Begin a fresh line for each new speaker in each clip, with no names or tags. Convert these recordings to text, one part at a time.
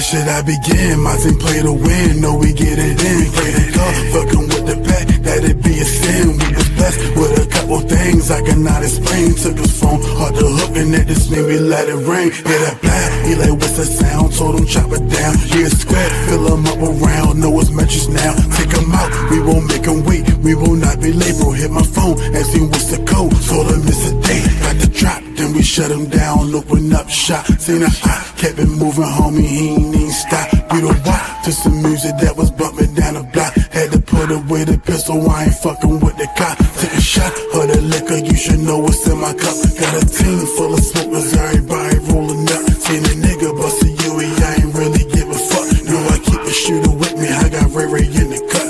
should I begin? My team play to win, no we get it in. Play the call, fucking with the pack, that'd be a sin. We was blessed with a couple things I cannot explain. Took his phone, hard to hook, and that just made me let it ring. Hit a blast, he like, what's the sound? Told him chop it down. Yeah, square, fill him up around, know his metrics now. Take him out, we won't make him wait. We will not be late, bro. Hit my phone, ask him what's the code. Told him it's a date, got the drop. Then we shut him down, open up shop. Seen a hot, kept it moving, homie, he ain't even stop. You know why? To some music that was bumping down the block. Had to put away the pistol, I ain't fucking with the cop. Take a shot of the liquor, you should know what's in my cup. Got a team full of smokers, everybody rolling up. Seen a nigga bust a UE, I ain't really give a fuck. No, I keep a shooter with me, I got Ray Ray in the cut.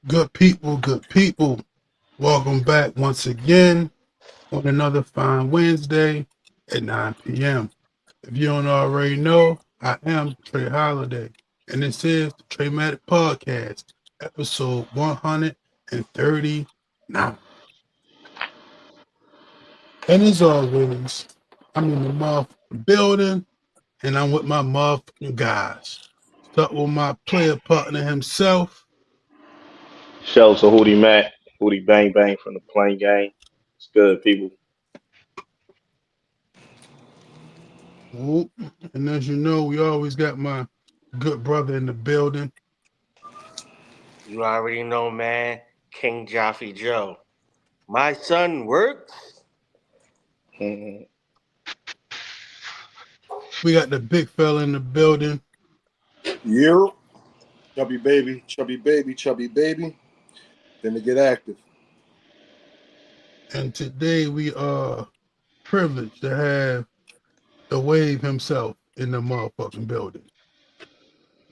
Good people, welcome back once again on another fine Wednesday at 9 p.m. If you don't already know, I am Trey Holiday, and this is the TraMatic Podcast, episode 139. And as always, I'm in the motherfucking building, and I'm with my motherfucking guys. Start with my player partner himself.
Shouts to Hootie Mac, Hootie Bang Bang from the Plain Gang. It's good, people.
Ooh, and as you know, we always got my good brother in the building.
You already know, man. King Jaffe Joe. My son works.
Mm-hmm.
We got the big fella in the building.
Yeah. Chubby baby. Then to get active.
And today we are privileged to have the Wave himself in the motherfucking building.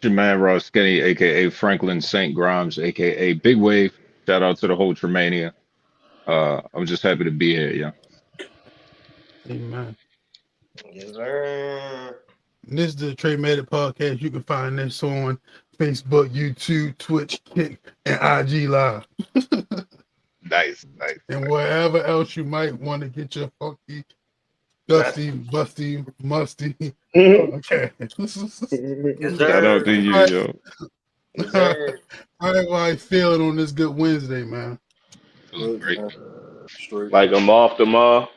Your man Ross Skinny, aka Franklin St. Grimes, aka Big Wave. Shout out to the whole TraMania. I'm just happy to be here, yeah.
Amen.
Yes, sir.
And this is the TraMatic Podcast. You can find this on Facebook, YouTube, Twitch, Kick, and IG Live.
Nice.
And wherever else you might want to get your funky, dusty, busty, musty. Okay.
Yes,
Shout out to you, yo.
Yes, sir.
How everybody feeling on this good Wednesday, man?
Feeling great.
Straight.
Like I'm off tomorrow.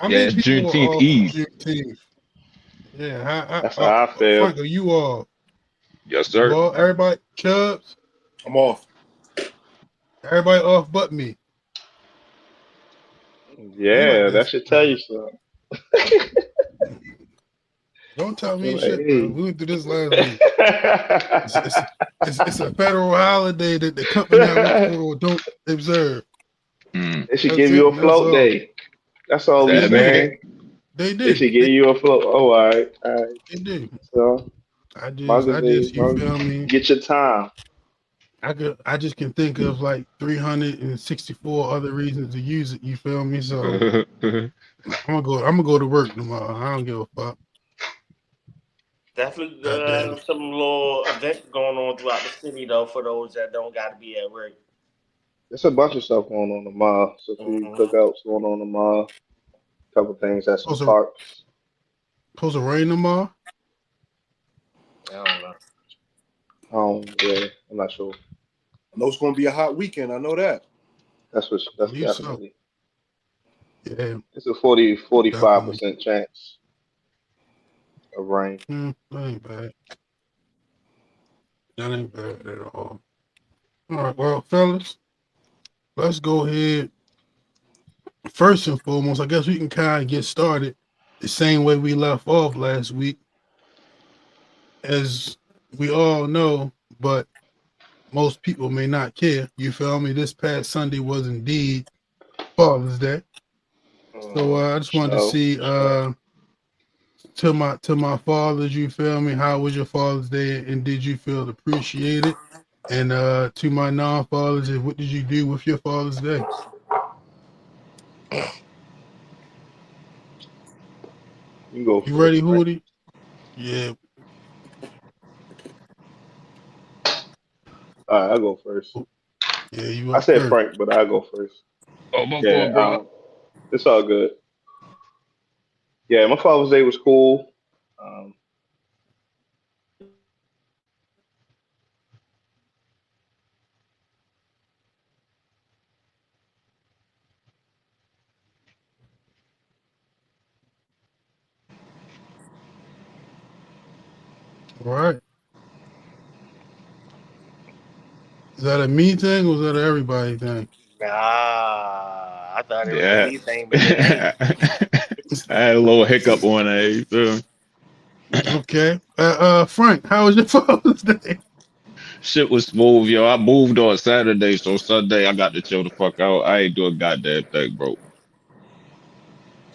Yeah, it's Juneteenth Eve.
Juneteenth. Yeah,
That's how I feel.
Frank, are you all?
Yes, sir.
You all? Everybody, Chubbs?
I'm off.
Everybody off but me.
Yeah,
like
that
this.
should tell you something.
Don't tell me
Like,
shit,
hey.
bro. We went through this last week. It's a federal holiday that the company I work for don't observe.
They should give you a float day. That's all we
That's
saying.
They do.
They should give you a float. Oh, all right.
They do.
So,
I just, you feel me?
get your time.
I just can think of like 364 other reasons to use it. You feel me? So I'm gonna go to work tomorrow. I don't give a fuck.
Definitely some little events going on throughout the city, though, for those that don't got to be at work.
There's a bunch of stuff going on tomorrow. So, few cookouts going on tomorrow. A couple things at some parks.
Supposed to rain tomorrow?
I don't know.
Yeah, I'm not sure.
I know it's going to be a hot weekend. I know that.
That's definitely.
Yeah.
It's a 45% chance of rain.
That ain't bad. That ain't bad at all. All right, well, fellas, let's go ahead. First and foremost, I guess we can kind of get started
the same way we left off last week, as we all know, but most people may not care. You feel me? This past Sunday was indeed Father's Day. So I just wanted to see to my fathers, you feel me? How was your Father's Day, and did you feel appreciated? And to my non-fathers, what did you do with your Father's Day?
You go
You
first,
ready,
Frank.
Hootie? Yeah.
All right, I'll go first.
Yeah, you
I
up
said
first.
Frank, but I'll go first.
Oh, my
Yeah,
fault, bro.
it's all good. Yeah, my Father's Day was cool. Um,
All right. Is that a me thing or is that an everybody thing?
Nah, I thought it was a
Yeah.
me thing, but it ain't.
I had a little hiccup on that. You feel me?
Okay. Frank, how was your Father's Day?
Shit was smooth, yo. I moved on Saturday, so Sunday I got to chill the fuck out. I ain't doing goddamn thing, bro.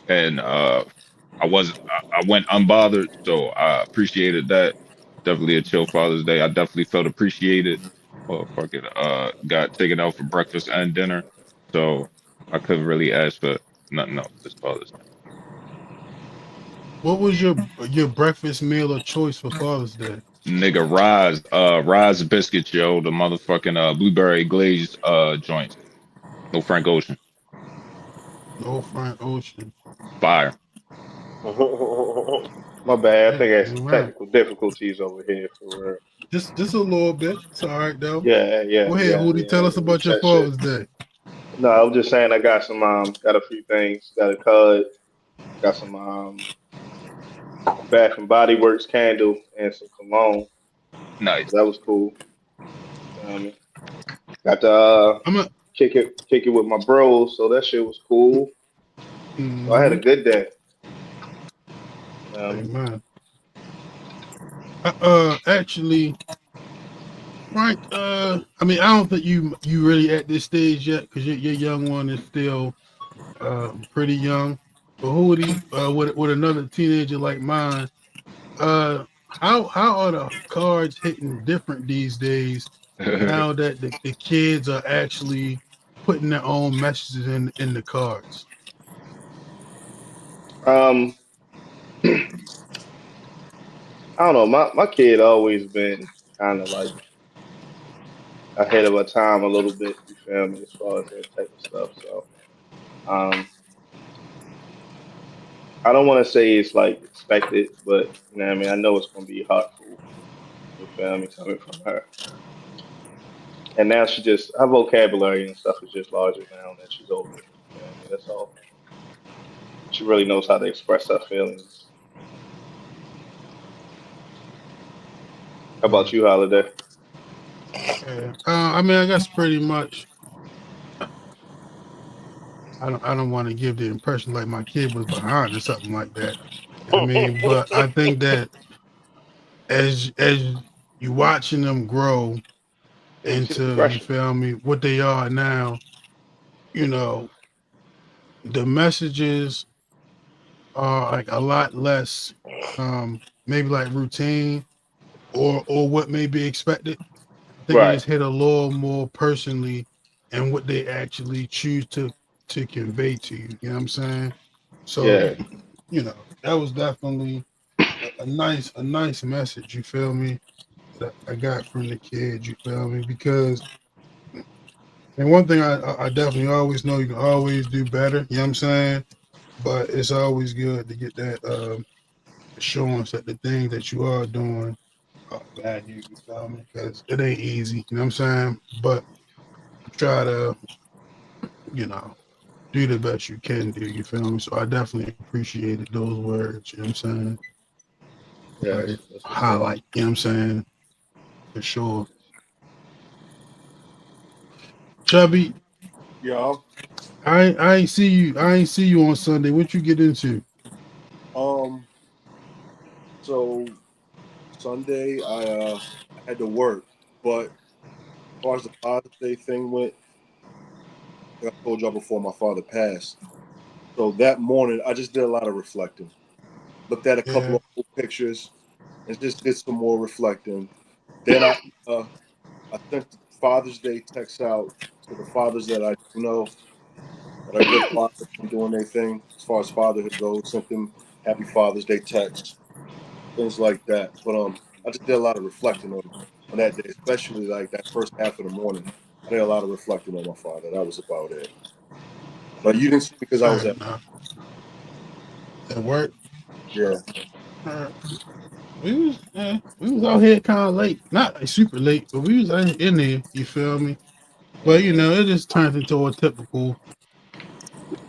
And I went unbothered, so I appreciated that. Definitely a chill Father's Day. I definitely felt appreciated. Well, fucking got taken out for breakfast and dinner, so I couldn't really ask for nothing else this Father's Day.
What was your breakfast meal of choice for Father's Day?
Nigga, Rise biscuits, yo, the motherfucking blueberry glazed joints. No Frank Ocean.
No Frank Ocean.
Fire.
my bad. I
Yeah,
think I had
all
some
right.
technical difficulties over here for real.
Just a little bit. It's all right though.
Yeah,
Go ahead, Hootie. Tell us
Let me
about your
check shit.
Father's Day.
No, I was just saying I got some got a few things. Got a cud, got some Bath and Body Works candle and some cologne.
Nice.
So that was cool. Got to
I'm a
kick it with my bros, so that shit was cool. So I had a
mm-hmm.
good day.
Hey man. Actually, Frank, I mean, I don't think you really at this stage yet because your young one is still pretty young. But Hootie, with another teenager like mine, how are the cards hitting different these days now that the kids are actually putting their own messages in the cards?
um, I don't know. My kid always been kind of like ahead of her time a little bit. You feel me? As far as that type of stuff. So um, I don't want to say it's like expected, but you know what I mean. I know it's gonna be hurtful. You feel me? Coming from her, and now she just her vocabulary and stuff is just larger now that she's older. You know what I mean? That's all. She really knows how to express her feelings. How about
Mm,
you, Holiday?
yeah. I mean, I guess pretty much. I don't want to give the impression like my kid was behind or something like that. I mean, but I think that as you watching them grow
Yeah, you see the
into, you
progression.
feel me, what they are now, you know, the messages are like a lot less maybe like routine or what may be expected. I think it
Right.
just hit a little more personally and what they actually choose to convey to you. You know what I'm saying? So,
Yeah.
that was definitely a nice message, you feel me, that I got from the kids, you feel me? Because and one thing I definitely always know you can always do better, you know what I'm saying? But it's always good to get that assurance that the things that you are doing are valued, you feel me? Because it ain't easy, you know what I'm saying? But try to, you know, do the best you can do, you feel me? So I definitely appreciated those words, you know what I'm saying?
Yes.
Like
That's what's up.
highlight, you know what I'm saying? For sure. Chubby,
Yeah.
I ain't see you on Sunday. What you get into?
So Sunday, I had to work, but as far as the Father's Day thing went, like I told y'all before, my father passed. So that morning, I just did a lot of reflecting. Looked at a couple
Yeah.
of old pictures and just did some more reflecting. Then I sent the Father's Day text out to the fathers that I do know that are good fathers and doing their thing as far as fatherhood goes. Sent them Happy Father's Day texts, things like that. But I just did a lot of reflecting on that day, especially like that first half of the morning. I did a lot of reflecting on my father. That was about it. But you didn't see me because I was
Fair
at
enough. At work.
yeah.
We was out here kind of late, not like super late, but we was in there. You feel me? But you know, it just turned into a typical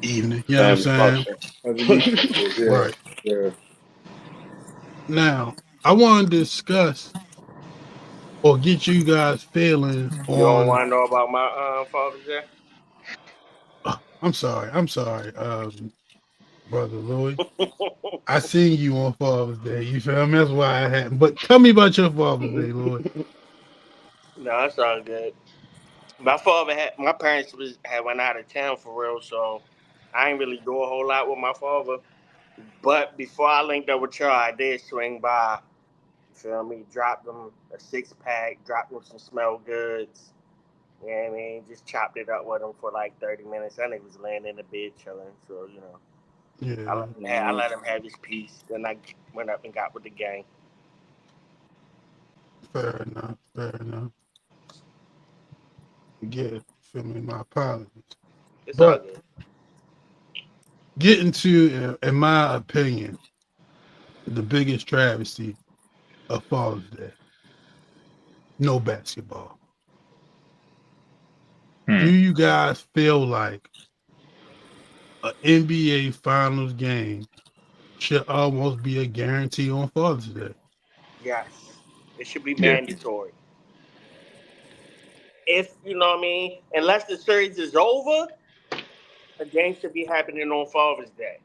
evening. You know what I'm
Family
saying?
function.
Underneath it, yeah,
Right.
yeah.
Now, I want to discuss or get you guys feelings
You don't
on.
want to know about my Father's Day?
I'm sorry, brother Louis. I seen you on Father's Day. You feel me? That's why I hadn't. But tell me about your Father's Day, Louis.
No, it's all good. My parents had went out of town for real, so I ain't really do a whole lot with my father. But before I linked up with y'all, I did swing by. You feel me? Dropped them a 6-pack, dropped them some smell goods. You know what I mean? Just chopped it up with him for like 30 minutes. That nigga was laying in the bed chilling, so you know.
Yeah,
I let him have his piece. Then I went up and got with the gang.
fair enough. Fair enough. Again, feel me? My apologies.
It's all
But
good.
getting to, in my opinion, the biggest travesty of Father's Day: no basketball. Do
Hmm.
you guys feel like an NBA Finals game should almost be a guarantee on Father's Day?
Yes. It should be
Yeah.
mandatory. If you know what I mean, unless the series is over, a game should be happening on Father's Day.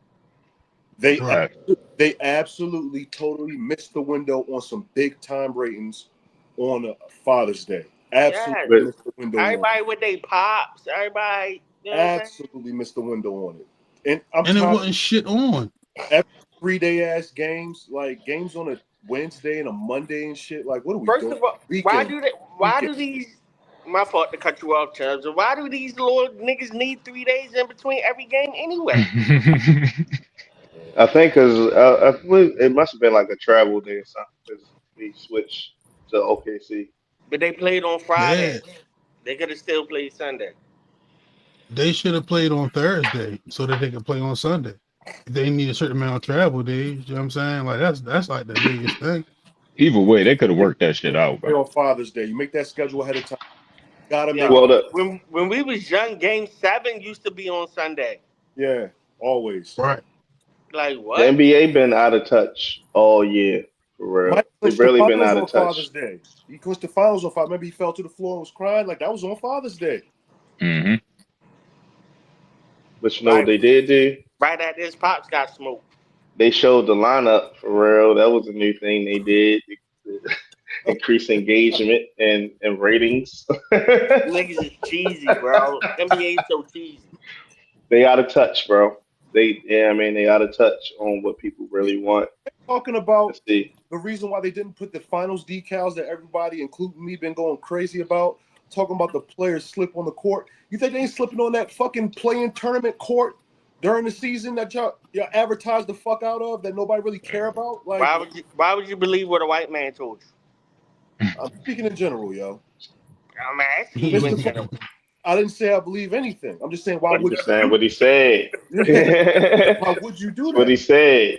They
Right.
Fact.
they absolutely totally missed the window on some big time ratings on a Father's Day.
Yes.
Absolutely
But
missed the window on it.
Everybody with their pops, everybody, you know what I'm saying?
Absolutely missed the window on it. And I'm
And it
tired
wasn't shit on.
of every 3 day ass games, like games on a Wednesday and a Monday and shit. Like, what are we
First
doing?
of all,
Weekend,
why
weekend.
do these my fault to cut you off, Chubbs. Why do these little niggas need 3 days in between every game anyway?
I think because it must have been like a travel day or something because they switched to OKC.
But they played on
Yeah,
Friday. They could have still played Sunday.
they should have played on Thursday so that they could play on Sunday. They need a certain amount of travel days. You know what I'm saying? Like that's like the biggest thing.
Either way, they could have worked that shit out,
Play
man.
on Father's Day. You make that schedule ahead of time. Gotta make
Yo,
Well,
it.
the
when we was young, Game 7 used to be on Sunday.
Yeah, always.
Right.
Like
the
what?
NBA been out of touch all year for real.
Mike
They've
clinched the
really been
finals
out
on
of touch.
Father's Day. He clinched the finals on Father's. Remember, he fell to the floor and was crying. Like that was on Father's Day.
Hmm.
But you know what
Right,
they did do?
right at this pops got smoked.
They showed the lineup for real. That was a new thing they did. Increase engagement and ratings.
Niggas is cheesy, bro. NBA is so cheesy.
They out of touch, bro. I mean, they out of touch on what people really want
Talking
to
about
see.
the reason why they didn't put the finals decals that everybody, including me, been going crazy about. Talking about the players slip on the court. You think they ain't slipping on that fucking playing tournament court during the season that y'all advertised the fuck out of that nobody really care about? Like,
Why would you believe what a white man told you?
I'm speaking in general, yo.
I'm asking you in
Mr. Fu-
general.
I didn't say I believe anything. I'm just saying, why
I'm
would
just
you
saying
do
what he said.
that? Why
That's
would you do
what he
that?
said.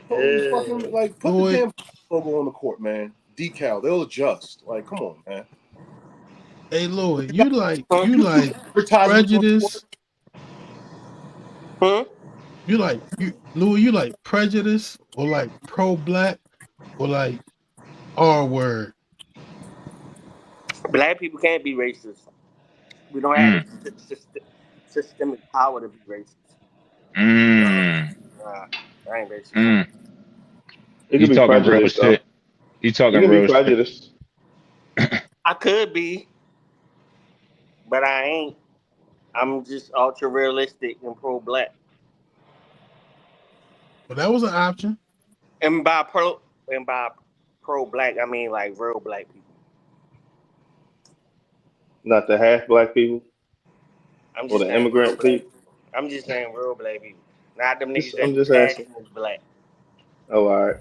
Totally fucking like put the
Lloyd,
damn logo on the court, man. Decal, they'll adjust. Like, come on, man.
hey Lloyd,
You got
Huh?
you like
advertisements on the court.
prejudice.
Huh?
You like you Louis, you like prejudice or like pro black or like R word.
Black people can't be racist. We don't have
Mm,
the systemic power to be racist.
Nah.
mm,
Nah, I ain't racist.
mm.
You
He
could be
talking real
prejudiced though.
shit. He
You
talking
can be
real shit.
prejudiced.
I could be, but I ain't. I'm just ultra realistic and pro black.
But that was an option.
And by pro black, I mean like real black people.
Not the half black people
I'm
or
just
the
saying real
immigrant
black.
people.
I'm just saying real black people, not them niggas
I'm
that
just asking.
passing as black.
Oh, all right.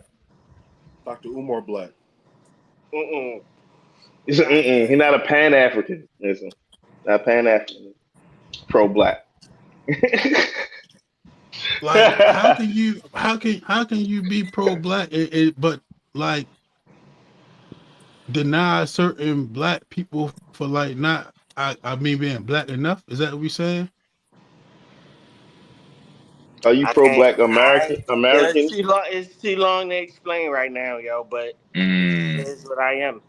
Dr. Umar Black.
Mm-mm.
He said, mm-mm. He not a Pan African. Listen, not Pan African. Pro black.
Like, how can you be pro black but like deny certain black people for like not I mean being black enough? Is that what we saying?
Are you
I
pro
can't.
black American
Yeah, it's
Americans?
too long. It's too long to explain right now, yo. But
Mm,
it's what I am.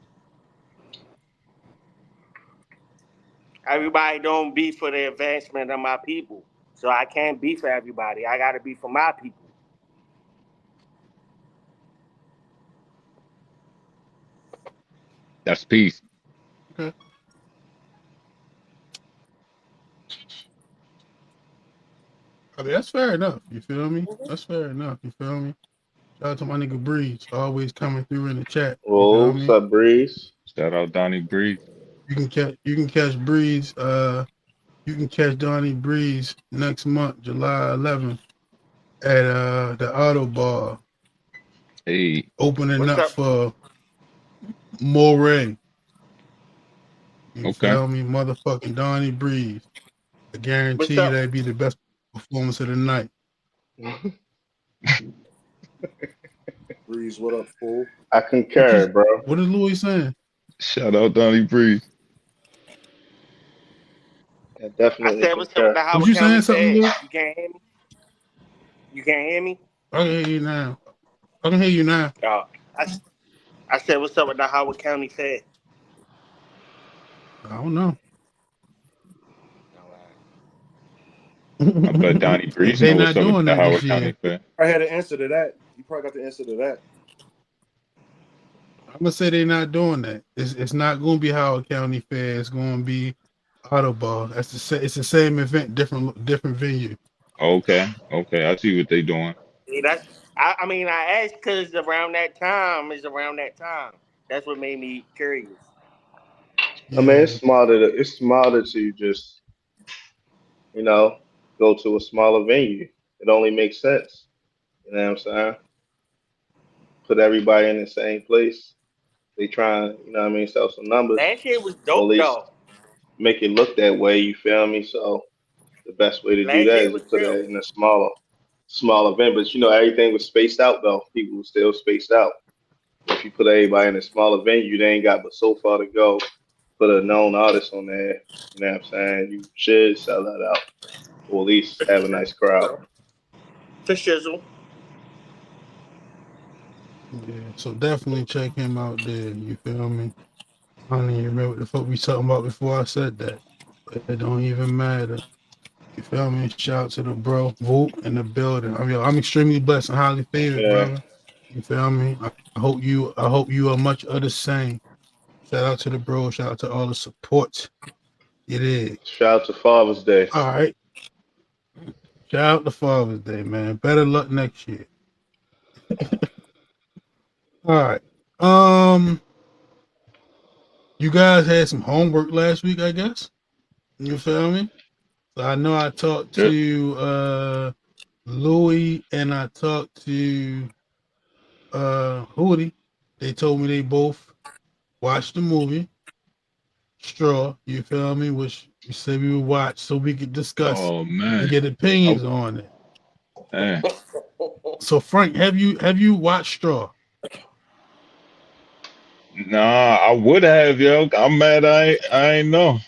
Everybody don't be for the advancement of my people, so I can't be for everybody. I got to be for my people.
that's peace.
Okay. I mean that's fair enough. You feel me? That's fair enough. You feel me? Shout out to my nigga Breeze, always coming through in the chat. You
Whoa,
feel
what's
me?
up, Breeze?
Shout out Donnie Breeze.
You can catch Breeze. You can catch Donnie Breeze next month, July 11th, at the Auto Bar,
Hey,
opening
What's
up
up?
for Moray. You
okay.
feel me? Motherfucking Donnie Breeze. I
What's
guarantee you
up?
that'd be the best performance of the night.
Breeze, what up, fool?
I
What
concur, bro.
is Louis saying?
Shout out Donnie Breeze.
I
I
definitely
said, what's up with
concur.
the
Was
Howard
you
County
saying something,
Fair?
Louis?
You can't hear me? You can't hear me?
I can hear you now. I can hear you now.
Oh, I said, what's up with the Howard County Fair?
I don't know.
I bet Donnie Breeze
They
know what's
not
up with
doing
the
that this
Howard County
year.
Fair.
I had an answer to that. You probably got the answer to that.
I'm gonna say they're not doing that. It's not gonna be Howard County Fair. It's gonna be Autobahn. It's the same event, different venue.
Okay, okay. I see what they doing.
See, I mean, I asked because around that time is around that time. That's what made me curious.
I mean,
Yeah,
it's smarter to just, you know, go to a smaller venue. It only makes sense. You know what I'm saying? Put everybody in the same place. They trying, you know what I mean, sell some numbers,
Last year was
or at
dope
least
though.
make it look that way. You feel me? So the best way to do
Last
that
year
is to
was
put
real.
it in a small event. But you know, everything was spaced out though. People were still spaced out. If you put everybody in a smaller venue, they ain't got but so far to go. Put a known artist on there. You know what I'm saying? You should sell that out, or at least have a nice crowd.
For shizzle.
yeah. So definitely check him out there. You feel me? I don't even remember what the fuck we talking about before I said that. It don't even matter. You feel me? Shout out to the bro Voop in the building. I'm extremely blessed and highly favored,
Yeah.
brother. You feel me? I hope you are much of the same. Shout out to the bro. Shout out to all the support. It is.
Shout out to Father's Day.
All right. Shout out to Father's Day, man. Better luck next year. All right. You guys had some homework last week, I guess. You feel me? So I know I talked
Yeah.
to Louis and I talked to Hootie. They told me they both watched the movie Straw. You feel me? Which we said we would watch so we could discuss
Oh
and
man.
get
I,
opinions on it.
man.
So Frank, have you watched Straw?
Nah, I would have, yo. I'm mad I ain't know.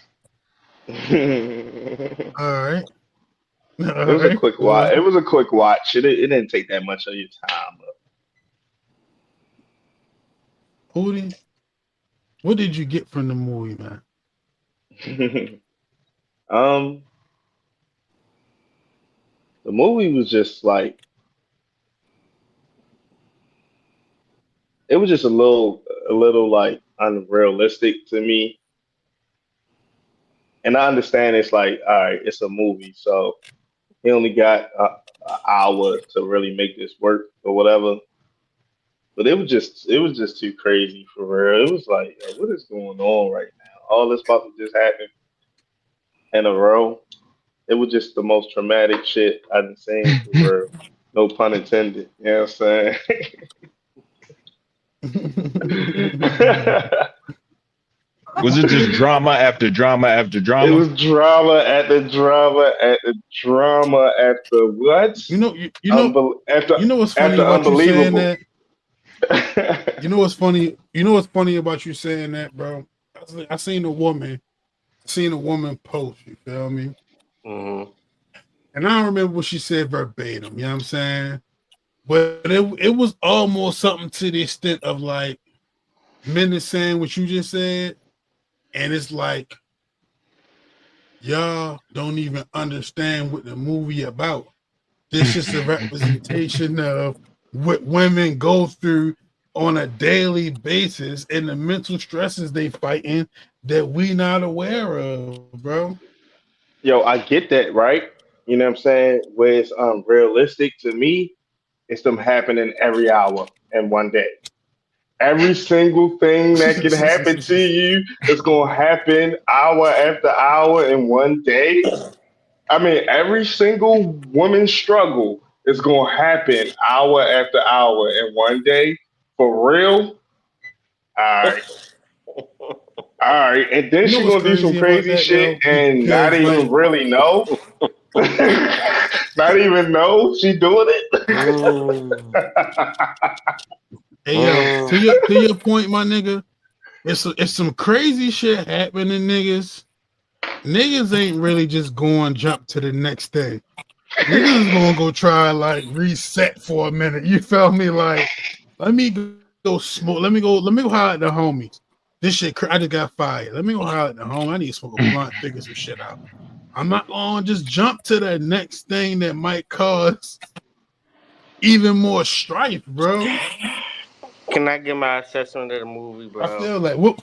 It
All right. All
was a
right.
quick
All
watch. It
right.
was a quick watch. It didn't take that much of your time.
Hootie, what did you get from the movie, man?
But the movie was just like it was just a little like unrealistic to me. And I understand it's like, all right, it's a movie, so he only got an hour to really make this work or whatever. But it was just too crazy for real. It was like, yo, what is going on right now? All this about to just happen in a row. It was just the most traumatic shit I've seen for real. No pun intended. You know what I'm saying?
Was it just drama after drama after
It
drama?
was drama at the drama at the drama after what? After
you know what's funny
after
about you saying
unbelievable.
that? You know what's funny? You know what's funny about you saying that, bro? I seen a woman post. You feel me?
Mm-hmm.
And I don't remember what she said verbatim. You know what I'm saying? But it was almost something to the extent of like men is saying what you just said, and it's like y'all don't even understand what the movie about. This is a representation of what women go through on a daily basis and the mental stresses they fighting that we not aware of, bro.
Yo, I get that, right? You know what I'm saying? Where it's realistic to me, it's them happening every hour and one day. Every single thing that can happen to you is gonna happen hour after hour in one day. I mean, every single woman's struggle is gonna happen hour after hour in one day. For real? Alright. Alright. And then
You know
she
what's
gonna do some
crazy about
crazy
that,
shit
yo?
and not
Because
even
like,
really know. Not even know she doing it.
Mm.
hey yo,
Mm.
to your point, my nigga, it's some crazy shit happening, niggas. Niggas ain't really just going jump to the next day. Niggas is gonna go try like reset for a minute. You feel me? Like, let me go smoke. Let me go holler at the homies. This shit, I just got fired. Let me go holler at the home. I need to smoke a blunt, figure some shit out. I'm not gonna just jump to the next thing that might cause even more strife, bro.
Can I give my assessment of the movie,
I
bro?
feel like what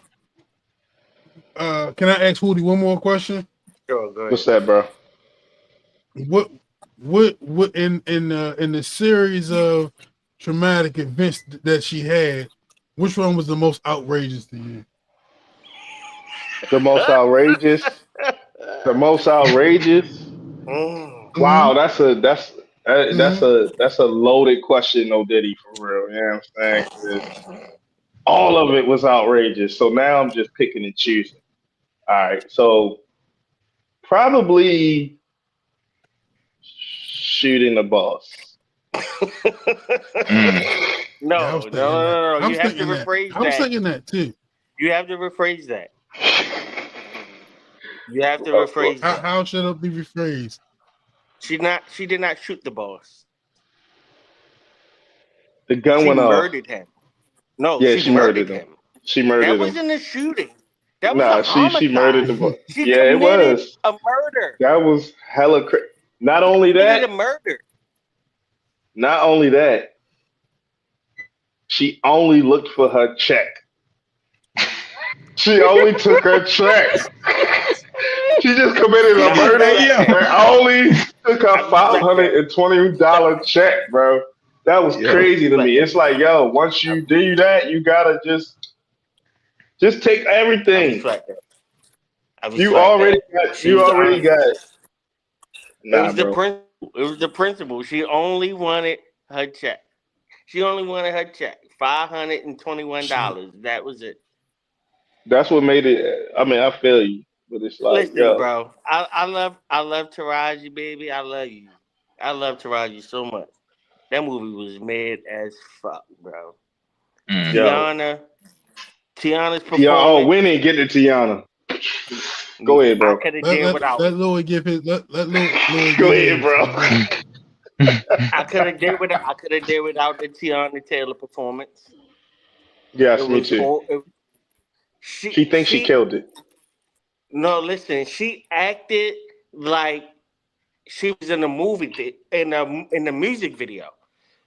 can I ask Hootie one more question?
Sure, go
What's
ahead.
that, bro?
What in the series of traumatic events that she had, which one was the most outrageous to you?
The most outrageous. The most outrageous.
Mm.
Wow,
Mm-hmm. Mm-hmm.
that's a loaded question, no Diddy, for real. You know what I'm saying? 'Cause all of it was outrageous. So now I'm just picking and choosing. All right, so probably shooting the boss.
Mm.
Yeah, I
No,
was
no, no,
thinking that.
no, no.
I
You
was
have to
thinking that.
rephrase
I was
that.
thinking that too.
You have to rephrase that. You have to
Uh,
rephrase that.
How should it be rephrased?
She did not shoot the boss.
the gun
She
went off.
murdered him. No,
Yeah,
she
she murdered
murdered
him.
him.
She
That
murdered him.
wasn't a shooting. That was a
Nah, she murdered
homicide.
the boss.
She
Yeah, it
committed
was.
a murder.
That was hella crazy. Not
She
only
committed
that,
a murder.
not only that, she only looked for her check. She only took her check. She just committed a
Now I
murder
Hey
respect
yo,
that.
and only took
I
her
respect that.
$520 check, bro. That was
I
yo,
crazy to
respect
me.
that.
It's like, yo, once
I,
you do that, you gotta just take
I
everything.
respect that. I respect that. She
You
was
already
honest.
got
It
nah,
was the
bro.
principle. It was the principle. She only wanted her check. She only wanted her check.
Shit.
$521. That was it.
That's what made it. I mean, I feel you, but it's like,
Listen,
yo,
bro. I love Taraji, baby. I love you. I love Taraji so much. That movie was mad as fuck, bro.
mm.
yo,
Tiana, Tiana's
Oh, we
performance.
didn't get to Tiana. Go ahead,
I
bro.
could have did without.
Let Louis give his let Louis
Go
give
ahead,
his.
bro.
I could have did without. I could have did without the Tiana Taylor performance. It
Yes, me
was
too.
all.
She thinks she
She
killed it.
no listen. She acted like she was in the movie in the music video.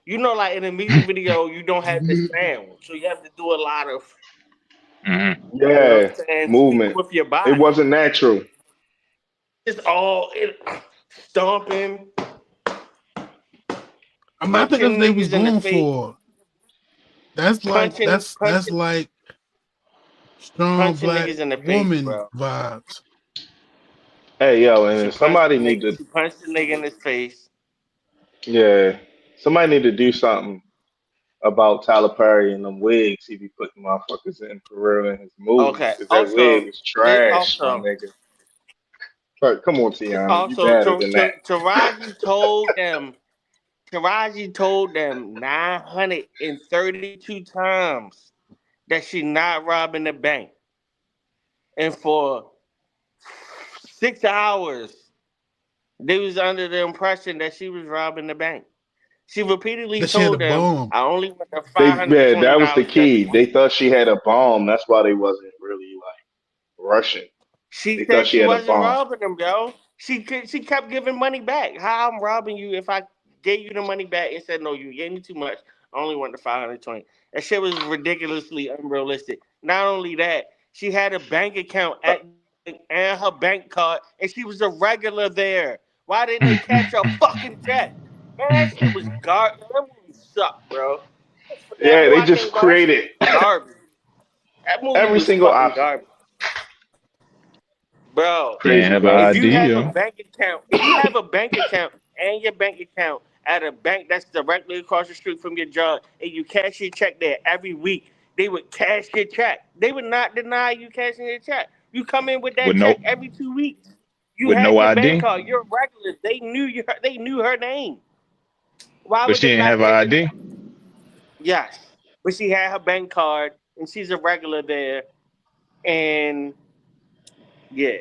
You know, like in a music video, you don't have the sound, so you have to do a lot of,
Mhm.
you know what
Yeah,
I'm saying, speak
movement.
with your
It
body.
wasn't natural.
It's all stomping,
I mean, I think that's
punching
what they was
niggas in the
going
face,
for. That's like that's
punching,
like strong
punching
black
niggas in the face,
woman
bro.
vibes.
Hey, yo,
She
and
punched
somebody
the
need
nigga.
to,
She punched the nigga in his face.
yeah, somebody need to do something about Tyler Perry and them wigs he be putting motherfuckers in for real in his movies,
Okay.
because that wig
Also,
is
they
trash, my
also
nigga. Come on, Tiana, you
also
better than that.
Taraji told them 932 times that she not robbing the bank, and for 6 hours they was under the impression that she was robbing the bank. She repeatedly
That she had a
told them,
bomb.
"I only want the five
They,
hundred
yeah,
twenty
that was the
dollars just
key.
for
They
you."
thought she had a bomb. That's why they wasn't really like rushing.
She
They thought
said
she
she
had a
wasn't
bomb.
robbing them, yo. She kept giving money back. How I'm robbing you if I gave you the money back and said no, you gave me too much. I only want the 520. That shit was ridiculously unrealistic. Not only that, she had a bank account
Uh,
at the bank and her bank card, and she was a regular there. Why didn't they catch her fucking check? Man, that shit was garbage. That movie sucked, bro. For that
yeah,
who
they
I
just
can't watch, that shit
created
was garbage. That movie
every
was
single
fucking
option.
garbage. Bro,
She ain't
Crazy,
have an
bro.
if you
ID,
have a
yo.
bank account, if you have a bank account and your bank account at a bank that's directly across the street from your job, and you cash your check there every week, they would cash your check. They would not deny you cashing your check. You come in with
With
that
no
check every 2 weeks. You
with
had
no
your bank
ID,
card. You're regular. They knew you. They knew her name. Why
but
would
she
they
ain't
not
have an
cash it?
ID,
Yes, but she had her bank card and she's a regular there. And yeah,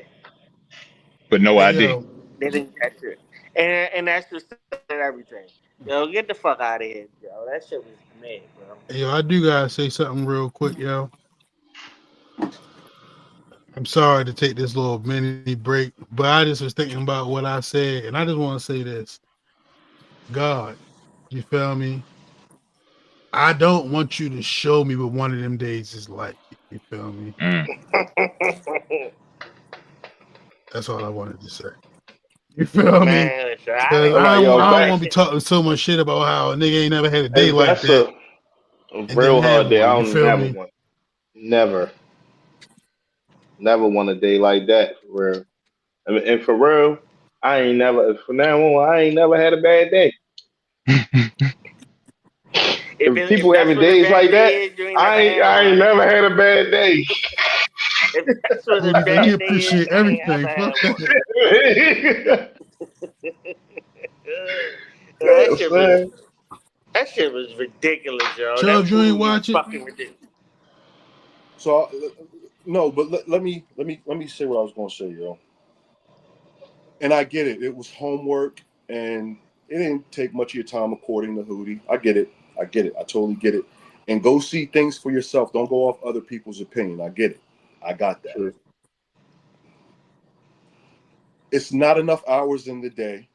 but no
Hey
ID.
yo,
they didn't catch it. And that's just everything. Yo, get the fuck out of here, yo. That shit was mad, bro.
hey yo, I do gotta say something real quick, yo. I'm sorry to take this little mini break, but I just was thinking about what I said, and I just want to say this. God, you feel me? I don't want you to show me what one of them days is like. You feel me?
Mm.
That's all I wanted to say. You feel me?
Man, so I
Because
didn't
All
get
right,
to
yo,
watch
I don't
that
want to be
shit.
talking so much shit about how a nigga ain't never had a day
if
like
that's
that
a
and then
real
have
hard day,
one.
I
You
don't
feel
never
me?
want, never, never want a day like that for real. I mean, and for real, I ain't never. From now on, I ain't never had a bad day. If
If
people
that's
having
what a
days
bad
like
day
that,
is, you ain't never had
I ain't
one.
never had a bad day.
If that's what a
He
bad day is,
appreciate
you ain't
everything.
ever
Fuck
had
that.
one.
Yeah,
that
I'm
shit was
saying.
that shit was ridiculous, yo. That
Chubbs, you ain't
movie is
watch it?
fucking ridiculous.
So no, but let me say what I was gonna say, yo. And I get it. It was homework, and it didn't take much of your time according to Hootie. I get it. I get it. I totally get it. And go see things for yourself. Don't go off other people's opinion. I get it. I got that.
True.
It's not enough hours in the day,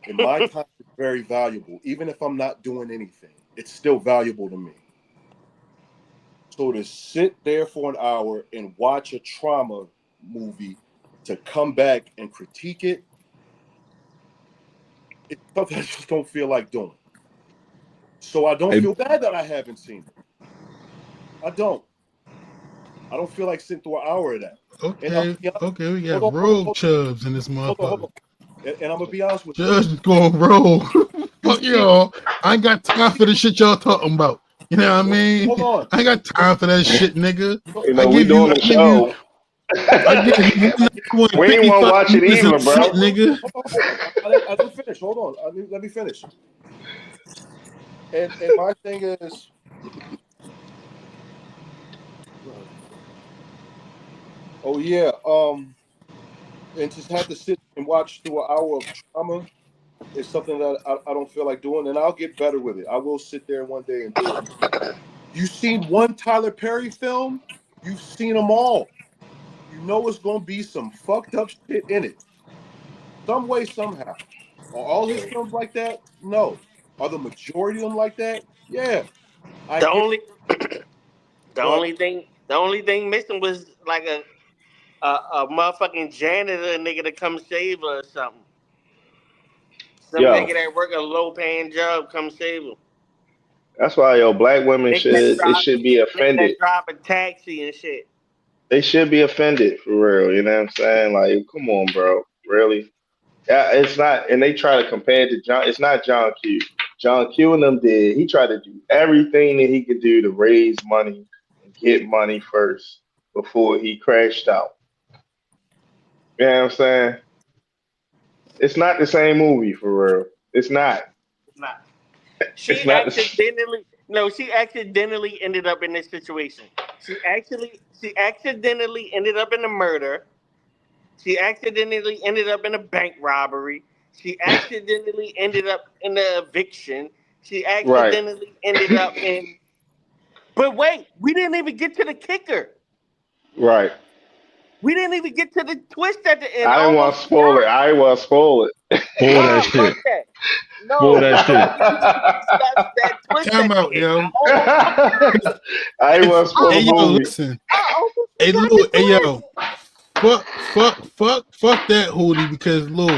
and my time is very valuable. Even if I'm not doing anything, it's still valuable to me. So to sit there for an hour and watch a trauma movie, to come back and critique it, it's something I just don't feel like doing. So I don't
Hey,
feel bad that I haven't seen it. I don't. I don't feel like sitting through an hour of that. And I'm gonna
Okay,
be honest.
okay, we
Hold
got
on, hold on,
rogue
hold
Chubbs in this
on, hold on, hold
motherfucker.
on. And I'm gonna be honest with you.
Chubbs is going rogue.
You
Fuck
see,
y'all. I ain't got time for the shit y'all talking about. You know what I mean?
hold on.
I ain't got time for that shit, nigga.
You
I
know, we
give you,
doing
I
the
give you,
show.
I give you
I get,
'Won't
55
watch it
minutes of
either,
hold
shit,
bro.
on,
nigga.
hold on. I didn't finish. Hold on. Let me finish. And my thing is, oh yeah, and just have to sit and watch through an hour of trauma is something that I don't feel like doing, and I'll get better with it. I will sit there one day and do it. You've seen one Tyler Perry film, you've seen them all. You know it's gonna be some fucked up shit in it, some way, somehow. Are all his films like that? No. Are the majority of them like that? Yeah, I
The
get.
only
But
the only thing missing was like a motherfucking janitor nigga to come save her or something. Some
Yo,
nigga that work a low paying job come save her.
that's why black women
Nigga
should be
that
offended.
drive a taxi and shit.
They should be offended for real. You know what I'm saying? Like, come on, bro. Really? Yeah, it's not. And they try to compare it to John. It's not John Q. John Q and them did. He tried to do everything that he could do to raise money and get money first before he crashed out. You know what I'm saying? It's not the same movie for real. It's not.
Nah.
It's
She
not the.
accidentally ended up in this situation. She accidentally ended up in a murder. She accidentally ended up in a bank robbery. She accidentally ended up in an eviction. She
Right.
accidentally ended up in. But wait, we didn't even get to the kicker.
Right.
We didn't even get to the twist at the end.
I
I
didn't want
almost
to spoil it.
forgot.
I didn't want to spoil it.
Pull that
Nah,
shit.
fuck that.
Pull
No,
that
no,
shit.
we didn't even discuss that twist
Time
at the
out,
end.
yo.
I didn't want
If
to spoil
hey
the
yo,
movie.
listen.
I almost
Hey
forgot
Lou,
the
hey
twist.
yo, fuck that Hootie, because Lou,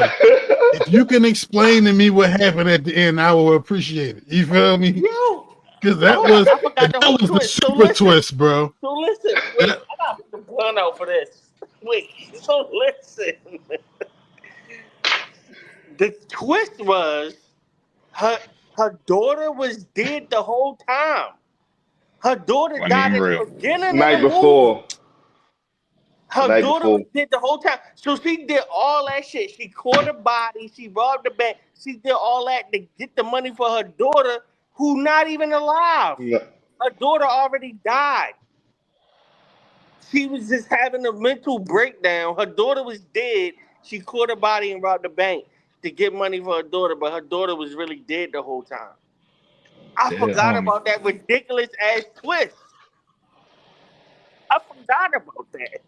if you can explain to me what happened at the end, I will appreciate it. You feel me?
Yo,
Because that
hold on,
was
I forgot the whole
the
twist.
super twist, bro.
So listen, wait,
That,
I gotta put the blunt out for this. Wait, so listen. The twist was her her daughter was dead the whole time. Her daughter
Wasn't
died
even
at
real.
the beginning of the
Night
movie.
before. The
Her
night
daughter
before.
was dead the whole time. So she did all that shit. She caught a body. She robbed the bank. She did all that to get the money for her daughter, who not even alive.
No.
Her daughter already died. She was just having a mental breakdown. Her daughter was dead. She caught a body and robbed the bank to get money for her daughter, but her daughter was really dead the whole time. I
Dead
forgot
homie.
about that ridiculous ass twist. I forgot about that.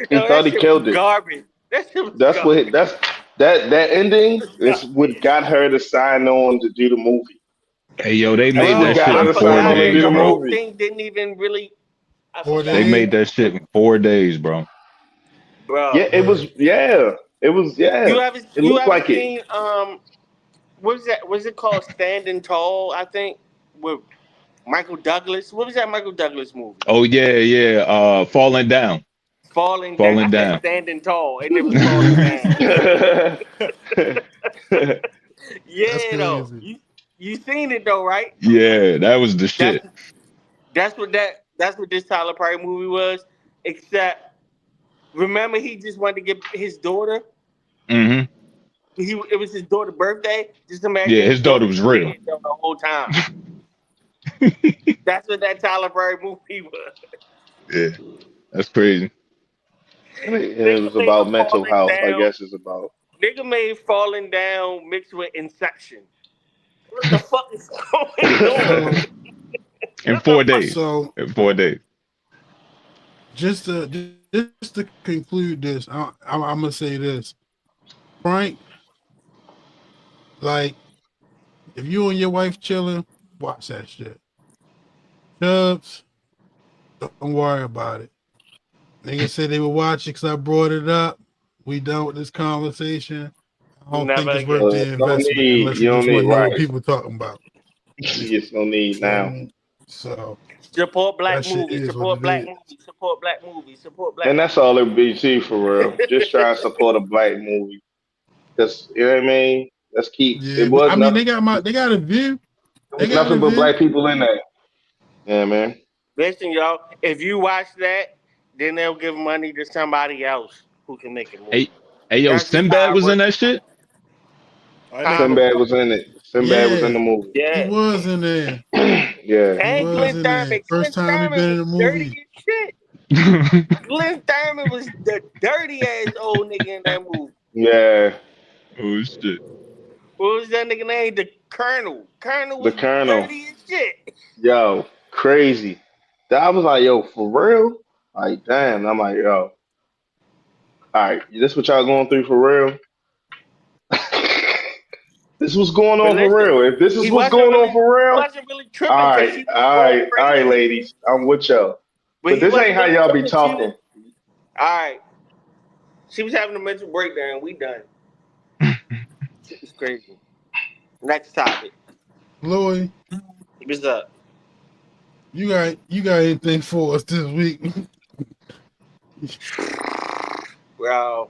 He
Yo,
thought
that
he
shit was
killed it.
garbage. That shit was
That's what.
garbage.
That ending is what
Garbage.
got her to sign on to do the movie.
Hey yo, they
That's
made
what
that
Bro,
got
shit
her
I
in
to
four
sign
forgot
on to
that
do
days,
the
the
bro.
whole
movie.
thing didn't even really. I
4 days.
They
forgot.
made that shit in 4 days, bro.
Yeah,
Bro,
it was.
Word.
Yeah, it was. Yeah, it
you
looked
ever
like it.
seen what was that? Was it called Standing Tall? I think with Michael Douglas. What was that Michael Douglas movie?
Oh yeah, yeah. Falling down.
Falling down.
Falling
I said
down.
standing tall, and it was falling down.
That's
Yeah, though.
crazy.
You seen it though, right?
Yeah, that was the
That's
shit.
that's what this Tyler Perry movie was. Except remember, he just wanted to get his daughter.
Hmm.
It was his daughter's birthday. Just
Yeah,
imagine his
his daughter
daughter
was
was
real.
dead though the whole time. That's what that Tyler Perry movie was.
Yeah, that's crazy.
And it
Nigga
was
made
about
a
mental
falling
health. I
down.
guess it's about.
Nigga made falling down mixed with Inception. What the fuck is going on?
So
In
What the
four
fuck?
days.
so
In 4 days.
just to conclude this, I'm gonna say this, Frank. Like, if you and your wife chilling, watch that shit. Chubbs, don't worry about it. Niggas said they would watch it because I brought it up. We done with this conversation. I don't think
Never
it's worth
again.
the
Don't
investment
need.
unless
You
you
don't
just
need.
want to know what
Right.
people talking about.
You just don't need
Feel
now.
me? So
Support
that
black
shit
movies.
is what
Support
it
black
is.
movies. Support black movies. Support black
And that's
movies.
all it be too, for real. Just try to support a black movie. Cause you know what I mean. Let's keep.
Yeah,
It
but
was
I mean
nothing.
they got a view.
It
They
was
got a
nothing but
view.
black people in there. Yeah, man.
Listen, y'all. If you watch that, then they'll give money to somebody else who can make a movie.
Hey, hey, yo,
That's just
Sinbad
how it
was in
works.
that shit.
I didn't
Huh?
know.
Sinbad was in it. Sinbad was in
Yeah,
the movie.
he
Yeah.
was in there.
Yeah.
He
And
was
Glenn
in there.
Thurman.
First
Glenn
time he
Thurman
been in
was
a
dirty
movie.
as shit. Glenn Thurman was the dirty ass old nigga in that movie.
Yeah.
Oh shit.
What was that nigga name? The Colonel. Colonel
The
was
Colonel.
dirty as shit.
Yo, crazy. I was like, yo, for real? Like, damn. I'm like, yo, all right, this what y'all going through for real? This was going
But
on for
listen,
real. If this is
he
what's
wasn't
going on
really
for real,
wasn't really tripping because she was going
all right,
crazy.
ladies, I'm with y'all.
But
But
he
this ain't
wasn't
how
really
y'all be
tripping. She was
talking.
all right. She was having a mental breakdown. We done. Shit was crazy. Next topic.
Louis,
What's up?
you got anything for us this week?
Bro.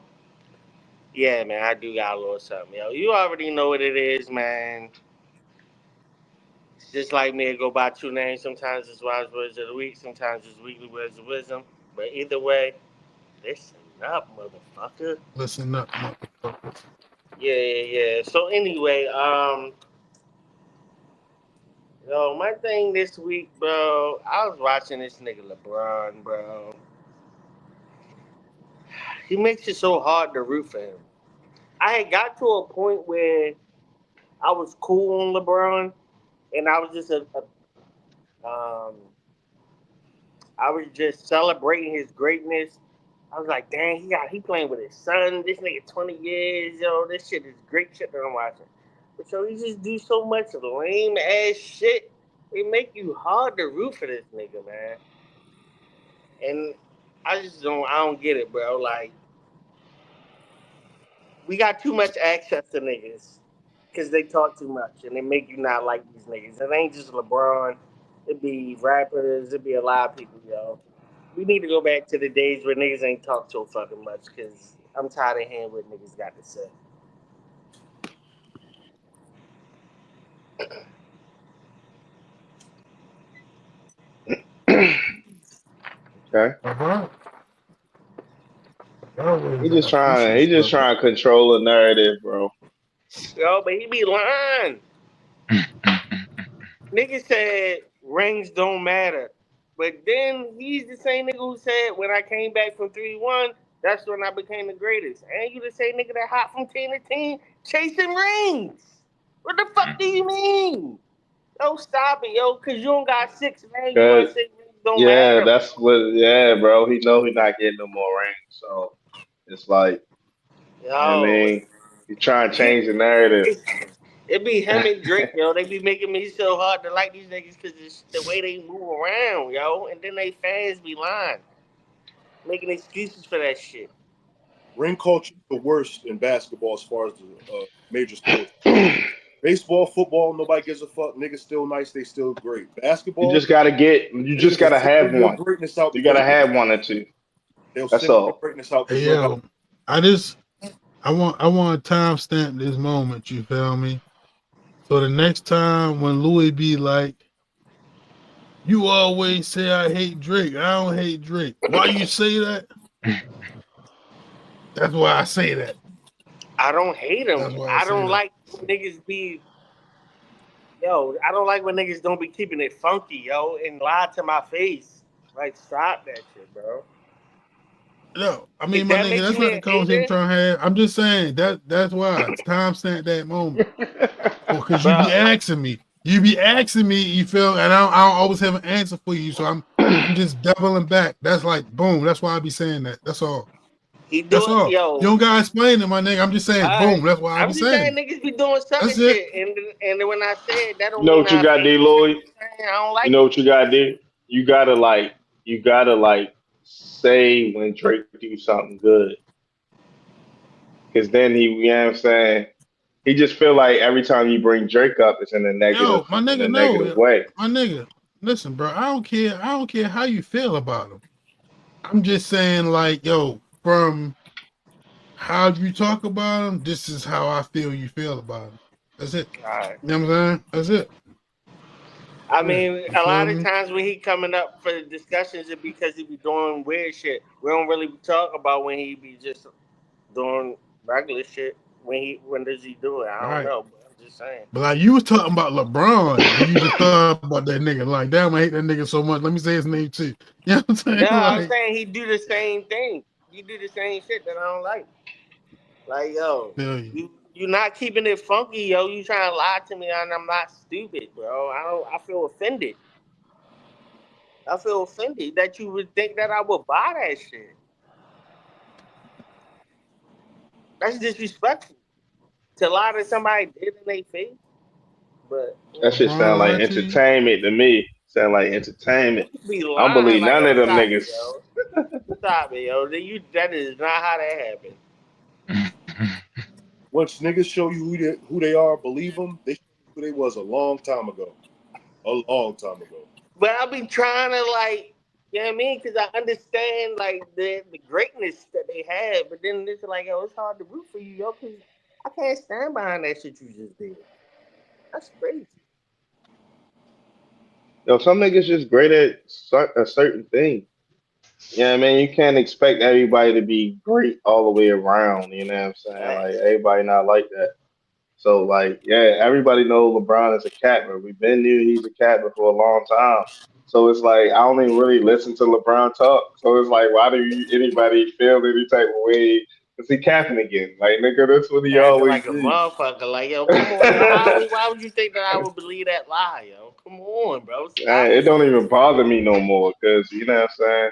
Yeah, man, I do got a little something, yo. You already know what it is, man. It's just like me, it go by two names. Sometimes it's Wise Words of the Week, sometimes it's Weekly Words of Wisdom. But either way, listen up, motherfucker.
Listen up, motherfucker.
Yeah. So anyway, yo, my thing this week, bro, I was watching this nigga LeBron, bro. He makes it so hard to root for him. I had got to a point where I was cool on LeBron, and I was just I was just celebrating his greatness. I was like, dang, he playing with his son. This nigga 20 years, yo. This shit is great shit that I'm watching. But yo, he just do so much lame ass shit. It make you hard to root for this nigga, man. And I don't get it, bro. Like, we got too much access to niggas because they talk too much and they make you not like these niggas. It ain't just LeBron. It be rappers. It be a lot of people, yo. We need to go back to the days where niggas ain't talk so fucking much because I'm tired of hearing what niggas got to say.
Okay.
LeBron,
He
always
just
got
trying. He
issues,
just
brother.
trying to control the narrative, bro.
Yo, but he be lying. Nigga said rings don't matter. But then he's the same nigga who said when I came back from 3-1, that's when I became the greatest. And you the same nigga that hot from 10 to 10 chasing rings. What the fuck do you mean? Yo, stop it, yo, cause you don't got six, man. You wanna
Cause
say rings don't
yeah,
matter.
that's what. Yeah, bro. He know he not getting no more rings, so it's like, you know what I
Yo,
mean, he trying to
he,
change the narrative.
it be him and Drake, yo. They be making me so hard to like these niggas because it's the way they move around, yo. And then they fans be lying, making excuses for that shit.
Ring culture is the worst in basketball as far as the major sports. Baseball, football, nobody gives a fuck. Niggas still nice, they still great.
You
Basketball,
just gotta get. You just
niggas will
gotta have
simmer your
one.
greatness out
You gotta
because
have one or two.
they'll
That's
simmer your
all.
greatness out because
Hey
you don't got.
yo, I want to timestamp this moment. You feel me? So the next time when Louis be like, "You always say I hate Drake. I don't hate Drake. Why you say that?" That's why I say that.
I don't hate him.
That's why I
I
say
don't
that.
like when niggas be yo. I don't like when niggas don't be keeping it funky, yo, and lie to my face. Like, stop that shit, bro.
No, I mean,
If
my
that
nigga,
makes
that's
me
not the
a
conversation I'm
hater,
trying to have. I'm just saying that's why timestamp that moment. Because you be
bro.
asking me. You be asking me, you feel, and I don't always have an answer for you. So I'm just doubling back. That's like boom. That's why I be saying that. That's all.
He
That's
do it,
all. You
yo.
don't gotta explain it, my nigga. I'm just saying,
Alright.
boom. That's why I be
I'm just saying
saying it.
niggas be doing sucker
That's it.
shit. And when I say it, that
You
don't
know
mean
what you
I
gotta
hate
do,
it. I'm
Lloyd?
just saying I don't
You
like
know
it.
what you gotta do? You gotta like say when Drake do something good, because then you know what I'm saying. He just feel like every time you bring Drake up, it's
Yo, my
in a
nigga,
negative
no.
way.
My nigga, listen, bro. I don't care. I don't care how you feel about him. I'm just saying, like, yo, from how you talk about him, this is how I feel you feel about him. That's it.
Alright.
You know what I'm saying? That's it.
I
Yeah.
mean,
You
a
feel
lot of
me?
times when he coming up for the discussions, it because he be doing weird shit. We don't really talk about when he be just doing regular shit. When does he do it? I don't
Right.
know. But I'm just saying.
But like you was talking about LeBron and you just thought about that nigga. Like, damn, I hate that nigga so much. Let me say his name too. You know what I'm saying?
No, I'm
Like,
saying he do the same thing. He do the same shit that I don't like. Like, yo,
feel you.
you not keeping it funky, yo. You trying to lie to me, and I'm not stupid, bro. I feel offended. I feel offended that you would think that I would buy that shit. That's disrespectful. to lie to somebody dead in their face. But
That shit sound
LeBron
like
lied to you?
entertainment to me. Sound like entertainment.
you be
I don't
lying
believe
like,
none of
yo,
them
stop it,
niggas.
yo. Stop it, yo. That is not how that happened.
Once niggas show you who they are, believe them. They show you who they was a long time ago. A long time ago.
But I be trying to like, you know what I mean? Because I understand like the greatness that they had, but then it's like, yo, it's hard to root for you, yo, because I can't stand behind that shit you just did. That's crazy.
Yo, some niggas just great at a certain thing. Yeah, I mean, you can't expect everybody to be great all the way around. You know what I'm saying? Like everybody not like that. So like, yeah, everybody knows LeBron is a capper. We've been knew he's a capper for a long time. So it's like I don't even really listen to LeBron talk. So it's like, why do anybody feel any type of way? Cause he capping again. Like nigga, that's what he
Acting
always
like a
do.
motherfucker. Like, yo, come on, yo. Why would you think that I would believe that lie, yo? Come on, bro. Stop
It
it.
don't even bother me no more. Cause you know what I'm saying.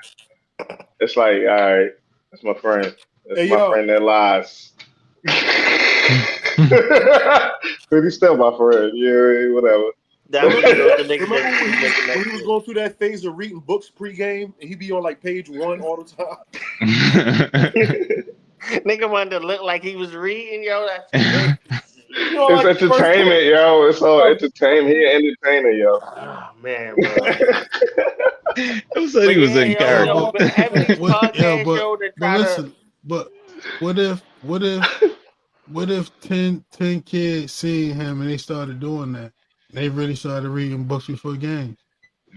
It's like, all right, that's my friend. That's
Hey
my
yo,
friend that lies. But he's still my friend. Yeah, whatever.
That was, you know, the nigga
remember
that
when
keep making that
he was
shit.
going through that phase of reading books pregame and he'd be on like page 1 all the time?
Nigga wanted to look like he was reading, yo. That's crazy.
You know,
It's
like the first book.
entertainment, yo. It's all entertainment. He an entertainer, yo.
Oh, man, bro.
Who said
But
he was
yeah,
in
yo,
Yeah,
character?
but having these podcasts,
but
yo, that
but
try to.
listen, but what if 10 kids seen him and they started doing that? They really started reading books before games.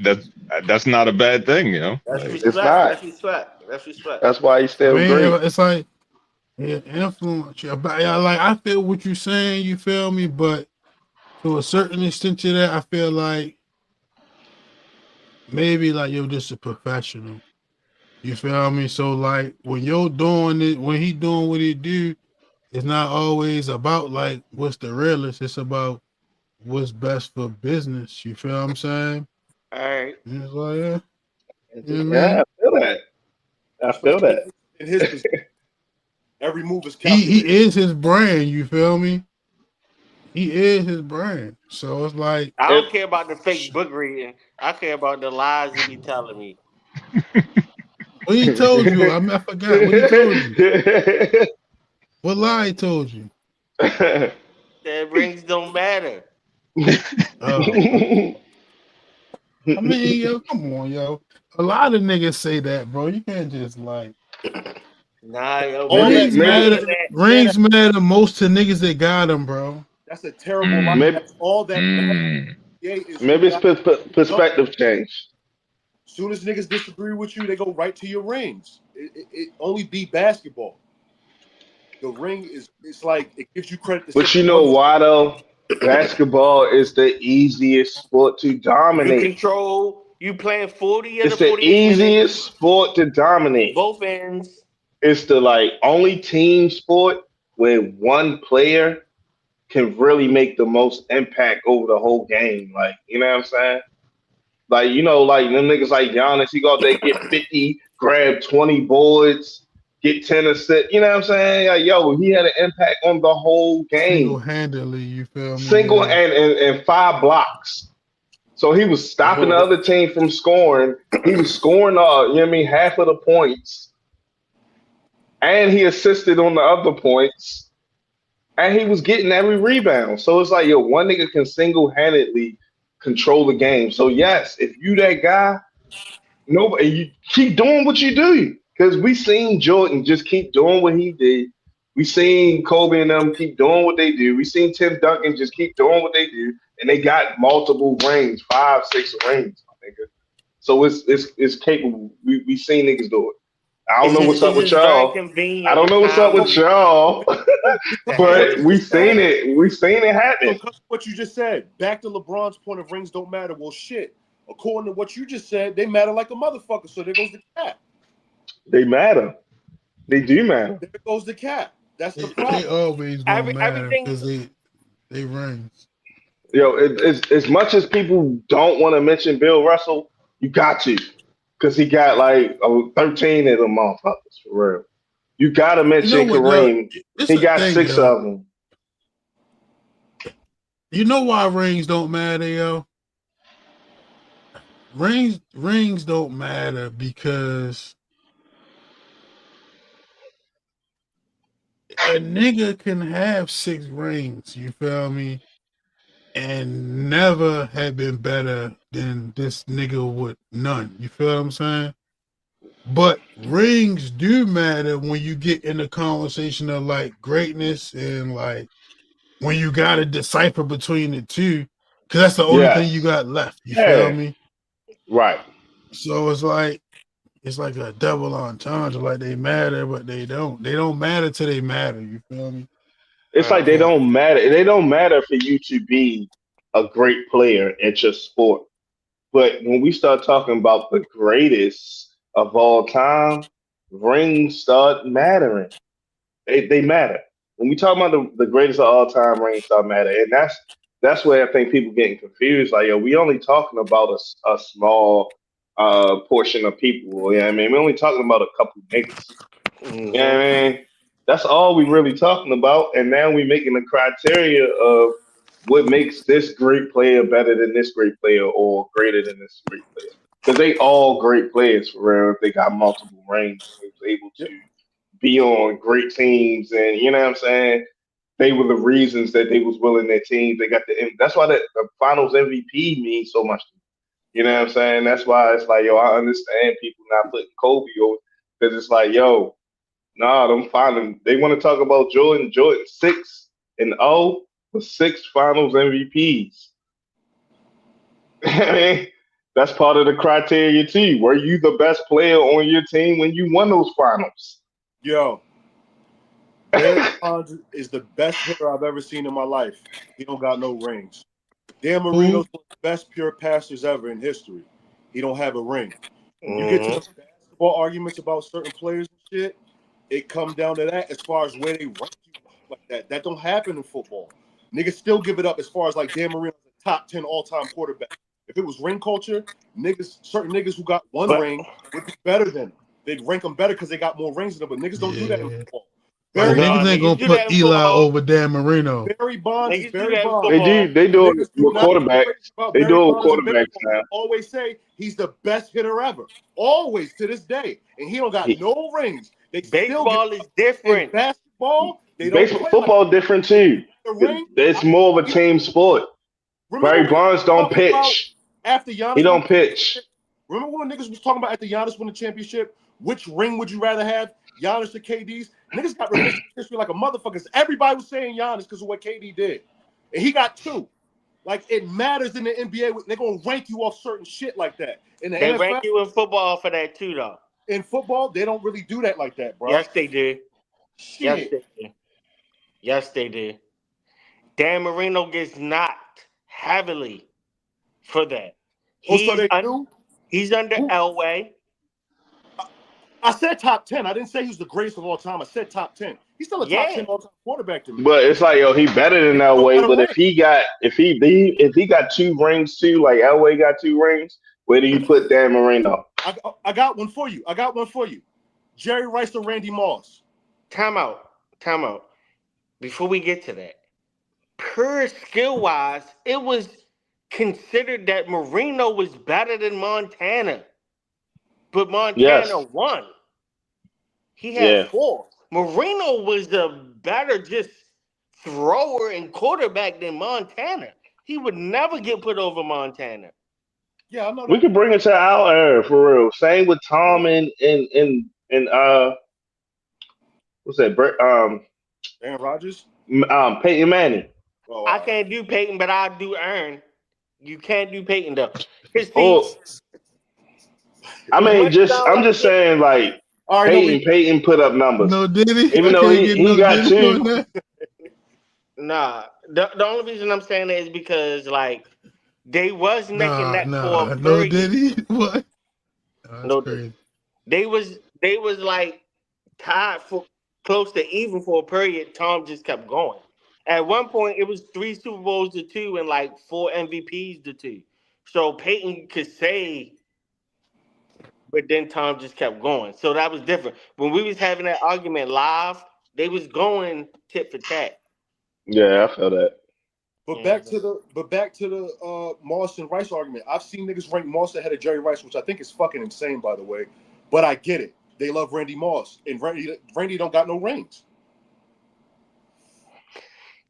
That's not a bad thing, you know.
That's
Like,
It's
respect.
not.
That's respect. That's respect.
That's why he's
I
still
mean,
great.
it's like it influence you. But yeah, like I feel what you're saying. You feel me? But to a certain extent to that, I feel like maybe like you're just a professional. You feel me? So like when you're doing it, when he doing what he do, it's not always about like what's the realest. It's about what's best for business. You feel what I'm saying?
All right.
And it's like, yeah, you know what I
Yeah,
mean?
I feel that. I feel
Especially
that.
in his position. Every move is
He
calculated.
is his brand. You feel me? He is his brand. So it's like,
I
If
don't care about the fake book reading. I care about the lies he be telling me.
what he told you? I mean, I forgot what he told you. What lie he told you?
That rings don't matter.
Oh, I mean, yo, come on, yo. A lot of niggas say that, bro. You can't just like
Nah, yo,
All
Billy
that
rings
be
maybe
matter.
saying that.
Rings matter most to niggas that got them, bro.
That's a terrible lie.
mm,
maybe
That's all that matters.
mm.
Is who
maybe it's
got done.
perspective change.
As soon as niggas disagree with you, they go right to your rings. It only be basketball. The ring it's like it gives you credit to say
But you know
one thing.
why though? Basketball is the easiest sport to
You
dominate.
control. You playing 40 of the
It's the
48 minutes,
easiest sport to dominate.
both ends.
It's the like only team sport where one player can really make the most impact over the whole game. Like, you know what I'm saying? Like, you know, like them niggas like Giannis, he go out there, get 50, grab 20 boards, get 10 assists. You know what I'm saying? Like, yo, he had an impact on the whole
Single
game.
handedly, you feel me?
Single
Yeah.
and 5 blocks. So he was stopping the other team from scoring. He was scoring, you know what I mean, half of the points. And he assisted on the other points. And he was getting every rebound. So it's like, yo, one nigga can single-handedly control the game. So yes, if you that guy, nobody, you keep doing what you do. Because we seen Jordan just keep doing what he did. We seen Kobe and them keep doing what they do. We seen Tim Duncan just keep doing what they do. And they got multiple rings, 5, 6 rings, my nigga. So it's capable. We seen niggas do it. I don't know what's up
It's
with
just very
y'all. I
convenient
don't
and
know what's up with
timely
y'all,
to
What
have
but
you
it.
we
just
seen
said.
it. We seen it happen.
So what you just said. Back to LeBron's point of rings don't matter. Well, shit. According to what you just said, they matter like a motherfucker. So there goes the cat.
They matter. They do matter.
There goes the cat. That's the
They
problem.
always gonna matter
Everything.
because they rings.
Yo, as much as people don't want to mention Bill Russell, you got to, because he got like 13 of them motherfuckers for real. You got to
You know
mention
what, though?
Kareem.
It's
He
a
got
thing,
6
yo.
of them.
You know why rings don't matter, yo? Rings don't matter because a nigga can have 6 rings, you feel me? And never have been better than this nigga with none. You feel what I'm saying? But rings do matter when you get in the conversation of like greatness and like when you gotta decipher between the two, because that's the only thing you
Yes.
got left. You feel
Yeah.
me?
Right.
So it's like a double entendre. Like they matter, but they don't. They don't matter till they matter. You feel me?
It's like they
And
don't matter. They don't matter for you to be a great player at your sport. But when we start talking about the greatest of all time, rings start mattering. They matter. When we talk about the greatest of all time, rings start mattering. And that's where I think people getting confused. Like, yo, we only talking about a small portion of people. You know what I mean? We're only talking about a couple niggas. You know what I mean? That's all we really talking about. And now we making the criteria of what makes this great player better than this great player or greater than this great player. Because they all great players for real. If they got multiple rings and they was able
Yep.
to be on great teams, and you know what I'm saying. They were the reasons that they was willing their teams. They got That's why the Finals MVP means so much to me. You know what I'm saying? That's why it's like, yo, I understand people not putting Kobe over because it's like, yo, nah, them finals. They want to talk about Jordan. Jordan 6-0 with 6 Finals MVPs. I mean, that's part of the criteria too. Were you the best player on your team when you won those finals?
Yo, Barry Bonds is the best hitter I've ever seen in my life. He don't got no rings. Dan Marino's one of the best pure passers ever in history. He don't have a ring. When you get to the basketball arguments about certain players and shit, it comes down to that as far as where they rank you like that. That don't happen in football. Niggas still give it up as far as like Dan Marino's a top 10 all-time quarterback. If it was ring culture, certain niggas who got one
But
ring would be better than them. They'd rank them better because they got more rings than them. But niggas don't do that in
yeah,
football.
like
Barry
niggas
no,
Bonds,
ain't
niggas
gonna
do
put
that in
Eli
football.
over Dan Marino.
Barry Bonds is
Niggas do
Barry
that in
Bonds.
They
football.
do. They do it
Niggas do
with
not give
quarterbacks.
credit about
They
Barry
do it with
Bonds in
quarterbacks
baseball.
now.
They always say he's the best hitter ever. Always to this day. And he don't got
He,
no rings. They still give
Baseball
it
is
up. In
different.
basketball, they don't
baseball,
play like
football different too.
the ring.
It's more of a team sport.
Remember
Barry
when niggas
Bonds
was
don't
talking about
pitch.
after
He
Giannis won
don't
the
pitch.
championship? Remember when niggas was talking about after Giannis won the championship? Which ring would you rather have? Giannis or KD's? Niggas got revisionist history like a motherfucker. Everybody was saying Giannis because of what KD did. And he got 2. Like, it matters in the NBA. They're going to rank you off certain shit like that. In the
They rank
NFL,
you in football for that too, though.
in football, they don't really do that like that, bro.
Yes, they do. Yes,
Shit.
they do. Yes, they do. Dan Marino gets knocked heavily for that.
Oh, so they do?
He's under
Who?
Elway.
I said top 10. I didn't say he was the greatest of all time. I said top 10. He's still a top
Yeah.
10 all-time quarterback to me.
But it's like, yo, he better than
And he don't
Elway.
got a
But
ring.
if he got 2 rings too, like Elway got 2 rings, where do you put Dan Marino?
I got one for you. Jerry Rice or Randy Moss?
Time out. Before we get to that, pure skill wise, it was considered that Marino was better than Montana, but Montana
Yes.
won. He had
Yeah.
4. Marino was the better just thrower and quarterback than Montana. He would never get put over Montana.
Yeah, I know
We
that.
could bring it to our era for real. Same with Tom and what's that?
Aaron Rodgers?
Peyton Manning.
Oh,
I can't do Peyton, but I do Aaron. You can't do Peyton though. Cause see,
Oh, I
as
mean,
much as I
I'm
like
just
it,
saying, like
all right,
Peyton put up numbers,
No Diddy,
even
I
though
can't
he
get
he
no
got
Diddy on
2.
that.
nah. The only reason I'm saying that is because like they was neck and neck for a
No
period.
Diddy. What? Oh, that's
No,
crazy.
they was like tied for close to even for a period. Tom just kept going. At one point, it was 3 Super Bowls to 2 and like 4 MVPs to 2. So Peyton could say, but then Tom just kept going. So that was different. When we was having that argument live, they was going tit for tat.
Yeah, I feel that.
But back to the Moss and Rice argument. I've seen niggas rank Moss ahead of Jerry Rice, which I think is fucking insane, by the way. But I get it. They love Randy Moss, and Randy don't got no rings.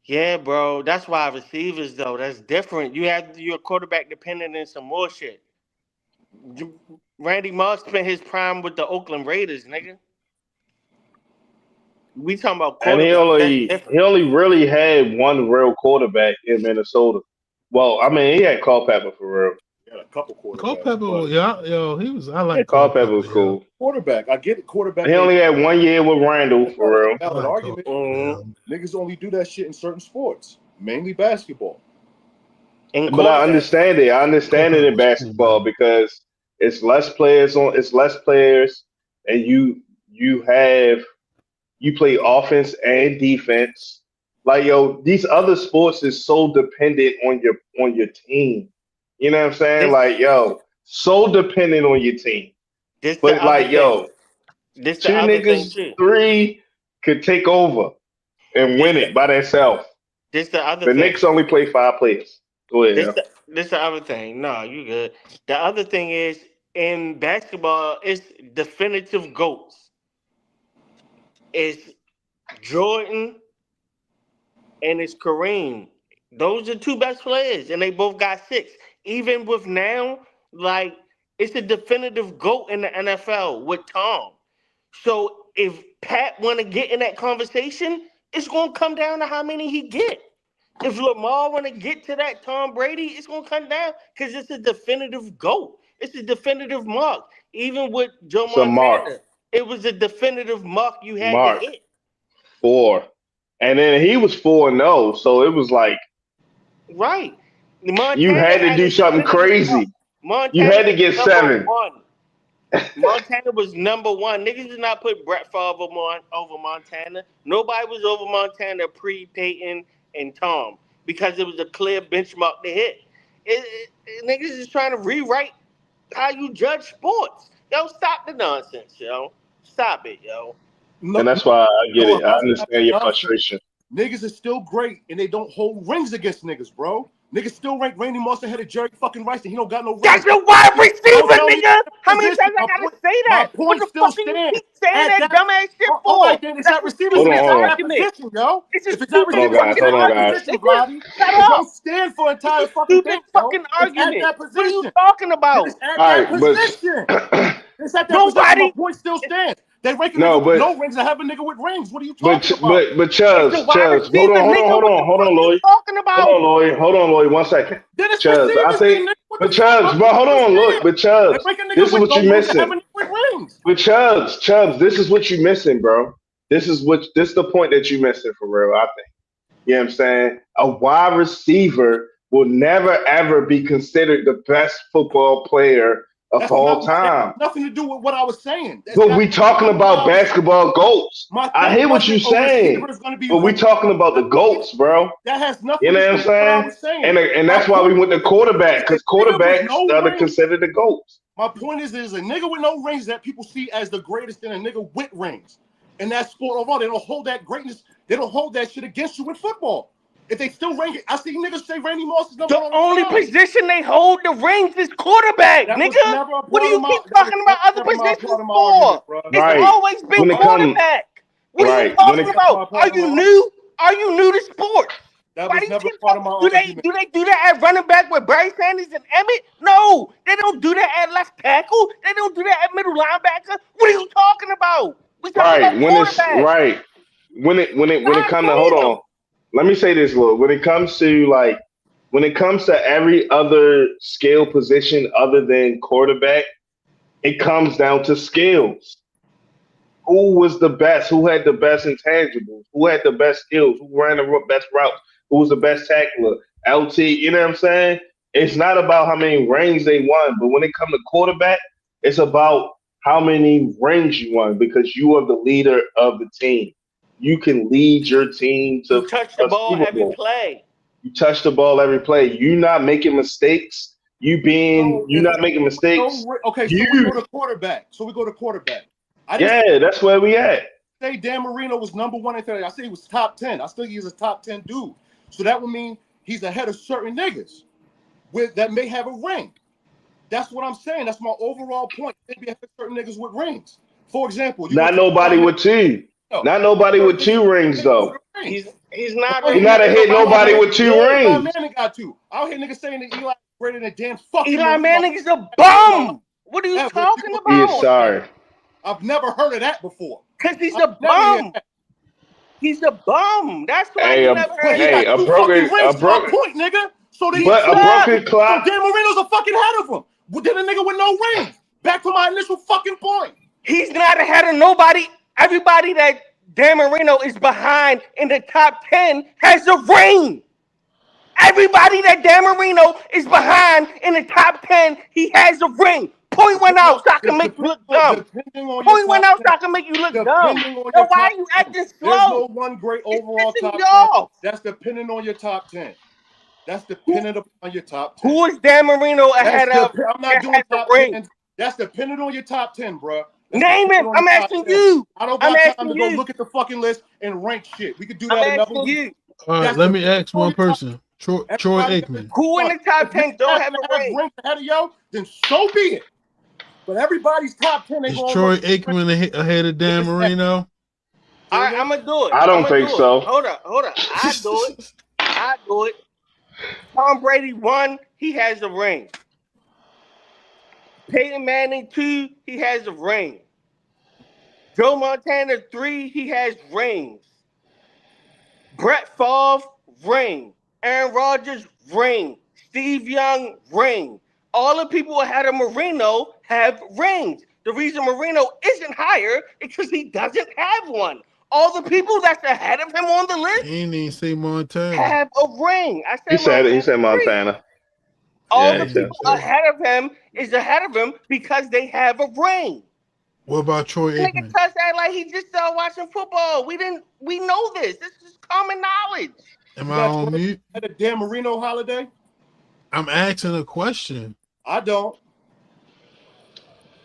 Yeah, bro. That's why receivers though. That's different. You have your quarterback dependent in some more shit. Randy Moss spent his prime with the Oakland Raiders, nigga. We talking about
And he
quarterback. That's different.
only really had one real quarterback in Minnesota. Well, I mean, he had Culpepper for real.
He had a couple quarterbacks.
Culpepper, yo, he was. I like
Culpepper was cool.
Quarterback, I get it. Quarterback.
He only had 1 year with Randall for real.
Valid argument. Niggas only do that shit in certain sports, mainly basketball.
But I understand it. I understand it in basketball because it's less players, and you play offense and defense. Like, yo, these other sports is so dependent on your team. You know what I'm saying? Like, yo, so dependent on your team. But like, yo, two niggas, 3 could take over and win it by themselves. The Knicks only play 5 players. Go ahead.
This the other thing. No, you good. The other thing is in basketball, it's definitive GOATs. It's Jordan and it's Kareem. Those are 2 best players, and they both got 6. Even with now, like, it's a definitive GOAT in the NFL with Tom. So if Pat want to get in that conversation, it's going to come down to how many he get. If Lamar want to get to that Tom Brady, it's going to come down because it's a definitive GOAT. It's a definitive mark. Even with Joe Montana, it was a definitive mark you had to hit.
4. And then he was 4-0, so it was like,
right. Montana
you had to do something crazy. You had to get 7.
Montana was number 1. Niggas did not put Brett Favre over Montana. Nobody was over Montana pre-Peyton and Tom because it was a clear benchmark to hit. Niggas is trying to rewrite how you judge sports. Yo, stop the nonsense, yo. Stop it, yo.
And that's why I get it. I understand your frustration.
Niggas is still great, and they don't hold rings against niggas, bro. Niggas still rank Randy Moss ahead of Jerry fucking Rice, and he don't got no rings.
That's your wide receiver, nigga. How many times I gotta say that?
My point still stands.
Saying that dumbass shit for?
Oh, like that, it's that receiver's position, yo.
It's just
if it's that receiver's position, Vladdy, it don't stand for entire fucking thing,
fucking argument.
That position.
What are you talking about?
It's at that position. It's at that position. My point still stands. They ranking no rings. I have a nigga with rings. What are you talking about?
But Chubbs, hold on, Lloyd. Hold on, Lloyd. 1 second. Chubbs, I say, but Chubbs, but hold on, look, but Chubbs, this is what you're missing. But Chubbs, this is what you're missing, bro. This is the point that you're missing for real, I think. You know what I'm saying? A wide receiver will never ever be considered the best football player of all time.
Nothing to do with what I was saying.
But we talking about basketball GOATs. I hear what you're saying. But we talking about the GOATs, bro.
That has nothing
to do with what I was saying. And that's why we went to quarterback, because quarterbacks are considered the GOATs.
My point is, there's a nigga with no rings that people see as the greatest than a nigga with rings. And that sport overall, they don't hold that greatness. They don't hold that shit against you in football. If they still rank it, I see niggas say Randy Moss is number 1.
The only position they hold the rings is quarterback, nigga. What do you keep talking about other positions for? It's always been quarterback. What are you talking about? Are you new? Are you new to sports?
That was never part of my argument.
Do they do that at running back with Barry Sanders and Emmett? No, they don't do that at left tackle. They don't do that at middle linebacker. What are you talking about? We talking about quarterback.
When it comes to, hold on. Let me say this, Lord. When it comes to every other skill position other than quarterback, it comes down to skills. Who was the best? Who had the best intangibles? Who had the best skills? Who ran the best routes? Who was the best tackler? LT, you know what I'm saying? It's not about how many rings they won, but when it comes to quarterback, it's about how many rings you won because you are the leader of the team. You can lead your team to
you touch the ball every play.
You touch the ball every play. You not making mistakes. You're not making mistakes.
Okay, so we go to quarterback.
That's where we at.
Say Dan Marino was number 1 in 30. I say he was top 10. I still think he's a top 10 dude. So that would mean he's ahead of certain niggas that may have a ring. That's what I'm saying. That's my overall point. Maybe ahead of certain niggas with rings. For example,
Not nobody with two. Not nobody with 2 rings though.
He's not
He's not
ahead
hit nobody with 2 rings.
Eli Manning got 2. Out here niggas saying that Eli is greater than damn fucking
Eli Manning is a bum. What are you talking
He is
about?
sorry.
I've never heard of that before.
Because he's a bum. He's a bum. That's why
Hey,
you never heard
hey,
of
a broken,
point, nigga. So they
but a broken clock.
So Dan Marino's a fucking head of him. Then a nigga with no rings. Back to my initial fucking point.
He's not ahead of nobody. Everybody that Dan Marino is behind in the top 10 has a ring. Everybody that Dan Marino is behind in the top 10, he has a ring. Point one out so I can make you look dumb. Point one out so I can make you look dumb. So why are you acting slow?
There's no one great overall top 10. That's depending on your top 10. That's dependent upon your top 10.
Who is Dan Marino ahead of?
I'm not doing top 10. That's dependent on your top 10, bro.
Name him. I'm asking you.
I don't got time to go look at the fucking list and rank shit. We could do that another week.
All right, let me ask one person. Troy Aikman.
Who in the top 10 don't have a ring?
Ahead of yo, then so be it. But everybody's top 10
is Troy Aikman ahead of Dan Marino?
All right, I'm gonna do it.
I don't think so.
Hold up. I do it. Tom Brady 1, he has a ring. Peyton Manning 2, he has a ring. Joe Montana 3, he has rings. Brett Favre, ring. Aaron Rodgers, ring. Steve Young, ring. All the people ahead of Marino have rings. The reason Marino isn't higher is because he doesn't have one. All the people that's ahead of him on the list
he didn't even say Montana.
have a ring. I said
He said Montana.
All the people ahead of him is ahead of him because they have a ring.
What about Troy Aikman?
Nigga touch that like he just started watching football. We know this. This is common knowledge.
Am I on mute?
At a Dan Marino holiday?
I'm asking a question.
I don't.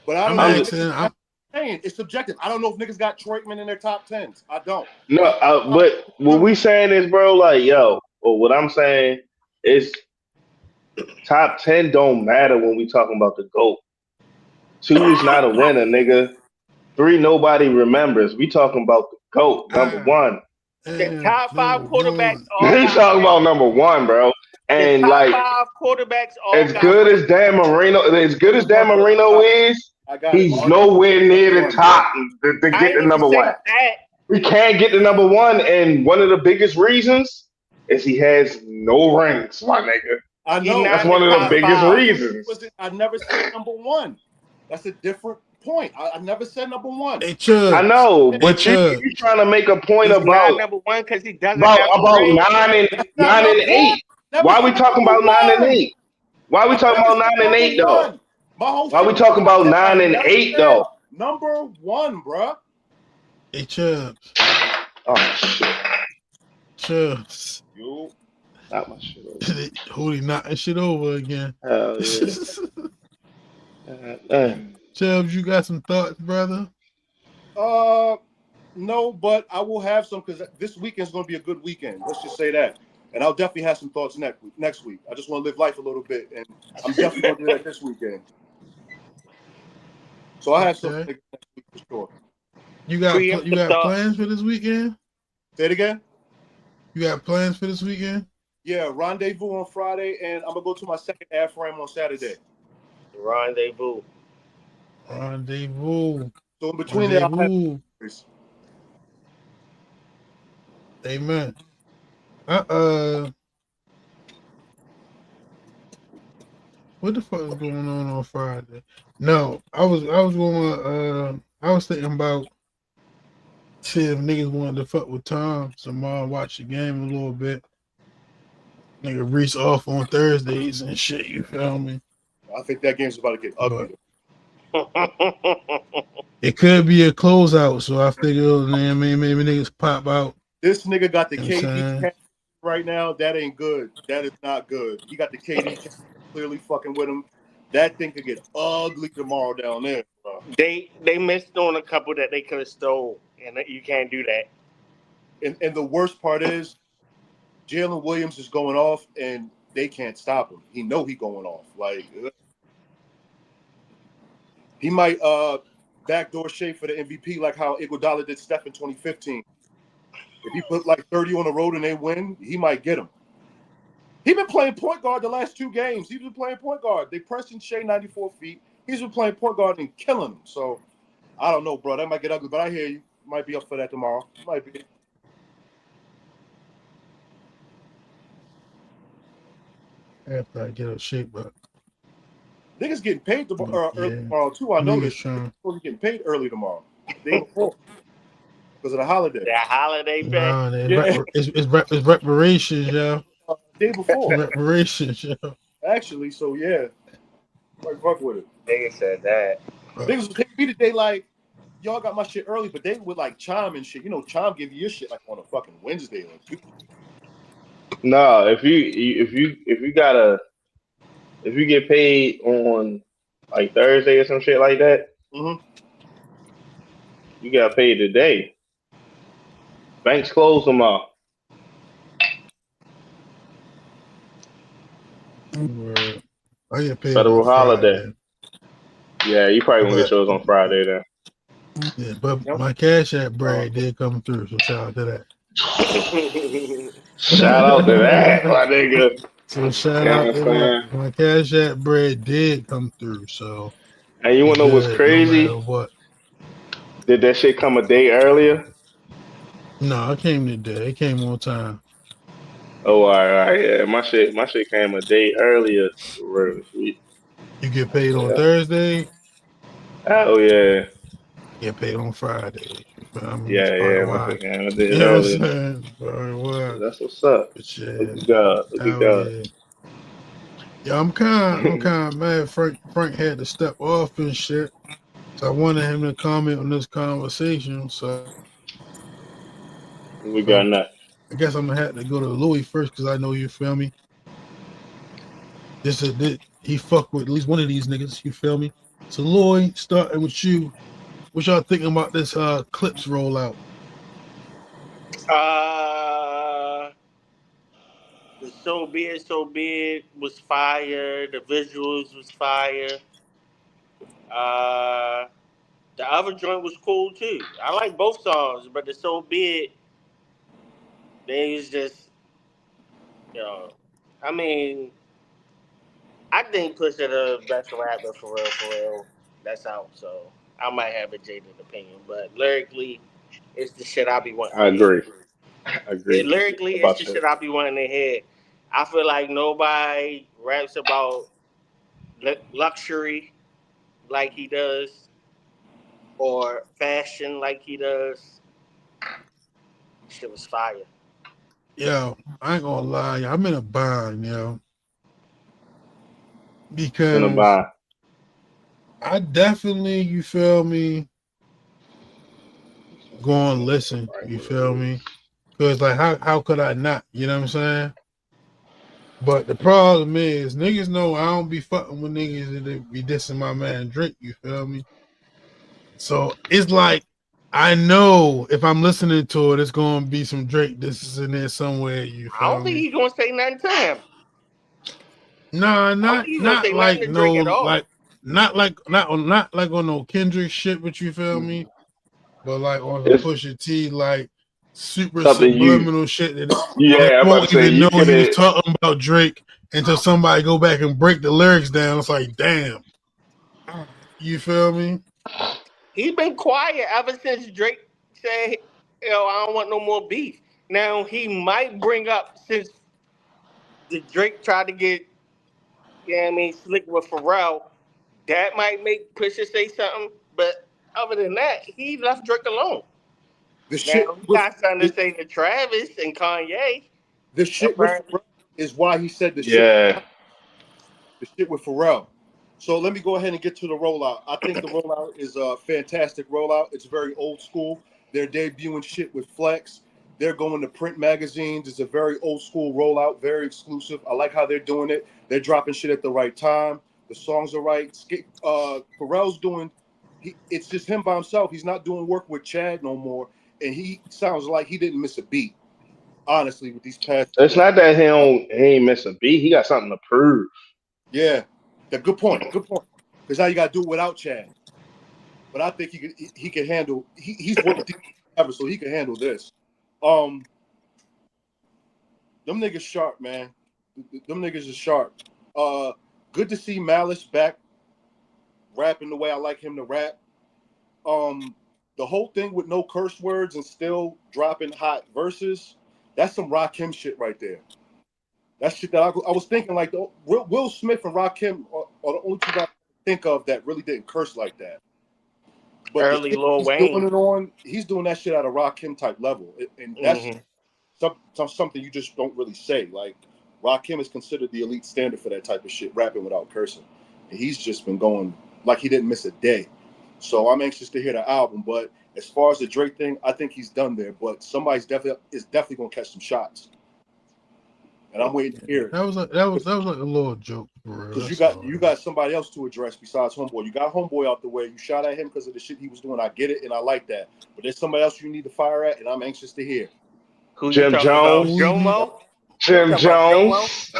But I'm saying it's subjective. I don't know if niggas got Troy Aikman in their top 10s. I don't.
No, but what we saying is, bro, like, yo, or what I'm saying is top 10 don't matter when we talking about the GOAT. 2 is not a winner, nigga. 3, nobody remembers. We talking about the GOAT, number 1.
The top 5 quarterbacks.
He's talking about number 1, bro. And
the top
like
5 quarterbacks.
As good as Dan Marino is, he's nowhere near the top to get the number 1. He can't get the number 1, and one of the biggest reasons is he has no rings, my nigga.
I know
that's one of the biggest reasons.
I never said number 1. That's a different point. I never said number 1.
Hey, Chubb.
I know, but you're trying to make a point about
number 1 because he doesn't
about
have
9 and 8. Why are we talking about 9 and 8? Why are we talking about 9 and 8 though? Why are we talking about 9 and 8 though?
Number 1, bruh.
Hey, Chubbs.
Oh shit.
Chubbs.
You
knock my shit over.
Hootie knocking shit over again.
Hell yeah.
Chubbs, you got some thoughts, brother?
No, but I will have some because this weekend's going to be a good weekend. Let's just say that. And I'll definitely have some thoughts next week. I just want to live life a little bit, and I'm definitely going to do that this weekend. So I have something next week for sure.
You got plans for this weekend?
Say it again.
You got plans for this weekend?
Yeah, rendezvous on Friday, and I'm gonna go to my second air frame on Saturday.
Rendezvous.
So in between there, I'll have...
Amen. What the fuck is going on Friday? No, I was thinking about see if niggas wanted to fuck with Tom, tomorrow watch the game a little bit. Nigga Reese off on Thursdays and shit, you feel me?
I think that game's about to get ugly.
It could be a closeout, so I figured, man, maybe niggas pop out.
This nigga got the KD right now. That ain't good. That is not good. He got the KD clearly fucking with him. That thing could get ugly tomorrow down there, bro.
They missed on a couple that they could have stole, and you can't do that.
And the worst part is, Jalen Williams is going off, and they can't stop him. He know he going off. Like he might backdoor Shea for the MVP, like how Iguodala did Steph in 2015. If he put like 30 on the road and they win, he might get him. He been playing point guard the last 2 games. He's been playing point guard. They pressing Shea 94 feet. He's been playing point guard and killing him. So I don't know, bro. That might get ugly, but I hear you. Might be up for that tomorrow. Might be.
After I get up shape, but
Niggas getting paid early tomorrow too. I know this. Supposed to getting paid early tomorrow, day before, because of the holiday.
That holiday pay.
Nah, it's reparations, yo.
Day before.
Reparations, yo.
Actually, so yeah, like fuck with it.
Nigga said that.
Niggas was taking me today like, y'all got my shit early, but they would like Chime and shit. You know, Chime give you your shit like on a fucking Wednesday or Tuesday.
No, if you get paid on like Thursday or some shit like that, you got paid today. Banks close tomorrow.
I get paid
Federal
on
holiday.
Friday.
Yeah, you probably gonna get yours on Friday then.
Yeah, but my Cash App bread did come through, so shout out to that.
Shout out to that, my nigga.
So shout out to that. My Cash App bread did come through, so.
And you wanna know what's crazy?
No matter what.
Did that shit come a day earlier?
No, it came today. It came on time.
Oh, all right, yeah. My shit came a day earlier.
You get paid on Thursday?
Oh yeah.
Get paid on Friday.
Yeah, my shit came a day earlier. That's what's up. Look at God. Look at God.
Yeah, I'm kind of mad. Frank had to step off and shit. So I wanted him to comment on this conversation. So
We got nothing.
I guess I'm gonna have to go to Louis first because I know you feel me. He fucked with at least one of these niggas. You feel me? So Louis, starting with you, what y'all thinking about this Clips rollout?
The So Be It was fire. The visuals was fire. The other joint was cool too. I like both songs, but the So Be It, they was just, I mean, I think Pusha the best rapper for real. That's out, so I might have a jaded opinion, but lyrically, it's the shit I be wanting.
I agree.
Lyrically, it's the shit I be wanting to hear. I feel like nobody raps about luxury like he does, or fashion like he does. Shit was fire.
Yo, I ain't gonna lie, I'm in a bind, yo. Because I definitely, you feel me, go and listen, you feel me? Because like how could I not? You know what I'm saying? But the problem is niggas know I don't be fucking with niggas that be dissing my man Drake, you feel me? So it's like I know if I'm listening to it, it's gonna be some Drake disses in there somewhere, you feel
I don't think he's gonna say nothing to him.
Nah, not like no, like not like on no Kendrick shit, but you feel me? But like on the Pusha T, like super subliminal shit that
I
won't even know he was talking about Drake until somebody go back and break the lyrics down. It's like, damn. You feel me?
He's been quiet ever since Drake said, I don't want no more beef. Now he might bring up, since the Drake tried to get, slick with Pharrell, that might make Pusha say something. But other than that, he left Drake alone. He got something to say to Travis and Kanye.
The shit with Pharrell is why he said the shit. The shit with Pharrell. So let me go ahead and get to the rollout. I think the rollout is a fantastic rollout. It's very old school. They're debuting shit with Flex. They're going to print magazines. It's a very old school rollout, very exclusive. I like how they're doing it. They're dropping shit at the right time. The songs are right. Pharrell's doing, it's just him by himself. He's not doing work with Chad no more. And he sounds like he didn't miss a beat. honestly, with these past.
It's not that he ain't miss a beat. He got something to prove.
Yeah, good point. Good point. Because now you got to do it without Chad. But I think he could handle. He's worked with these ever, so he can handle this. Them niggas sharp, man. Them niggas is sharp. Good to see Malice back rapping the way I like him to rap. The whole thing with no curse words and still dropping hot verses, that's some Rakim shit right there. That shit that I was thinking like Will Smith and Rakim are the only two guys I think of that really didn't curse like that. But the
Early
shit
Lil
he's doing
Wayne.
it on, he's doing that shit at a Rakim type level, and that's something you just don't really say. Like Rakim is considered the elite standard for that type of shit, rapping without cursing, and he's just been going like he didn't miss a day. So I'm anxious to hear the album. But as far as the Drake thing, I think he's done there. But somebody's definitely gonna catch some shots, and I'm waiting to hear it.
That was like a little joke, for real.
Because
That's all.
you got somebody else to address besides Homeboy. You got Homeboy out the way. You shot at him because of the shit he was doing. I get it, and I like that. But there's somebody else you need to fire at, and I'm anxious to hear.
Who you
Jim
talking about?
Jones.
Jomo?
Jim
Talking about
Jones.
Jomo?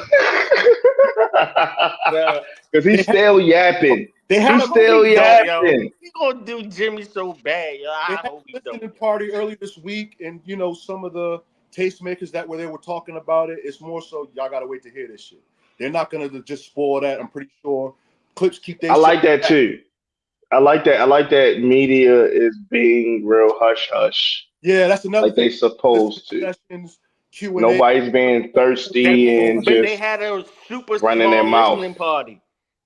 Because he's still yapping.
They had
He's
a
still
Don't, yo.
yapping.
He gonna do Jimmy so bad, yo.
they
I
had
hope he
a listening
don't.
party earlier this week, and some of the tastemakers that were there were talking about it. It's more so y'all gotta wait to hear this shit. They're not gonna just spoil that. I'm pretty sure. Clips keep their
I
shit
like that
back.
too. I like that. I like that media is being real hush hush,
Yeah, that's another
like
thing.
they supposed
Listening
to.
sessions, Q&A.
Nobody's being thirsty and
But they
just
had a super
running their
small
mouth.
listening party.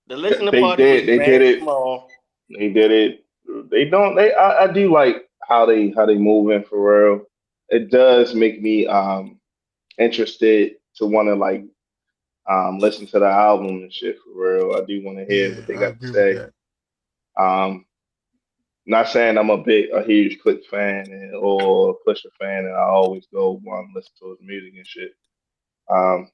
The listening
They
party was
did. They did
mad
it.
small.
They did it. They don't. I do like how they move in for real. It does make me interested to want to like listen to the album and shit for real. I do want to hear
Yeah,
what they
I
got to
agree with
say.
that.
Um, Not saying I'm a huge Click fan or Pusha fan, and I always go want to listen to his music and shit. Um,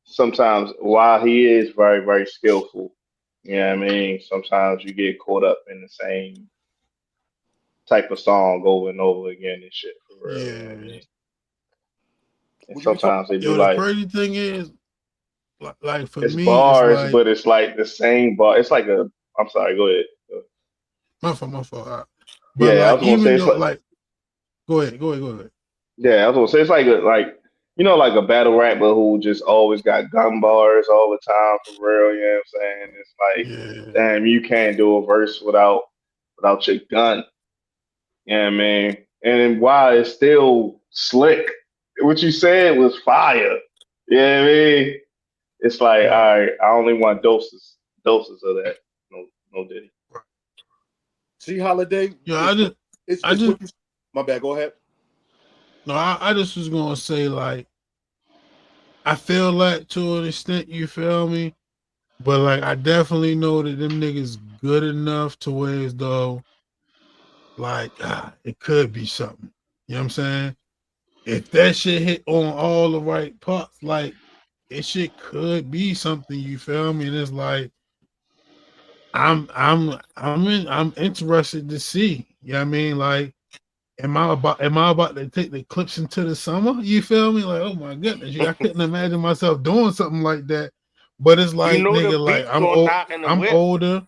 Sometimes while he is very very skillful, you know what I mean. Sometimes you get caught up in the same type of song over and over again and shit for real. You know what I
Yeah.
mean? And
Would you be talking
sometimes they be
Yo, the
like
crazy thing is, like for
it's
me, it's
bars,
like
but it's like the same bar. It's like a. I'm sorry. Go ahead.
my fault, my fault. But
Yeah, I
like,
was gonna say
even
it's
though,
like.
like, go ahead.
Yeah, I was gonna say it's like like a battle rapper who just always got gun bars all the time for real. You know what I'm saying? It's like,
Yeah,
damn, you can't do a verse without your gun. You know what I mean? And while it's still slick, what you said was fire. You know what I mean? It's like,
right,
all right, I only want doses of that. No Diddy.
right.
See, Holiday,
Yo, I
it's
just,
what you. My bad. Go ahead.
no, I just was gonna say like, I feel like to an extent, you feel me? But like, I definitely know that them niggas good enough to where as though, like, it could be something. You know what I'm saying? If that shit hit on all the right parts, like, it shit could be something. You feel me? And it's like, I'm interested to see. You know what I mean? Like, am I about to take the clips into the summer? You feel me? Like, oh my goodness, I couldn't imagine myself doing something like that. But it's
You
like,
know the
nigga, like
beats gonna knock in the
I'm
whip.
older.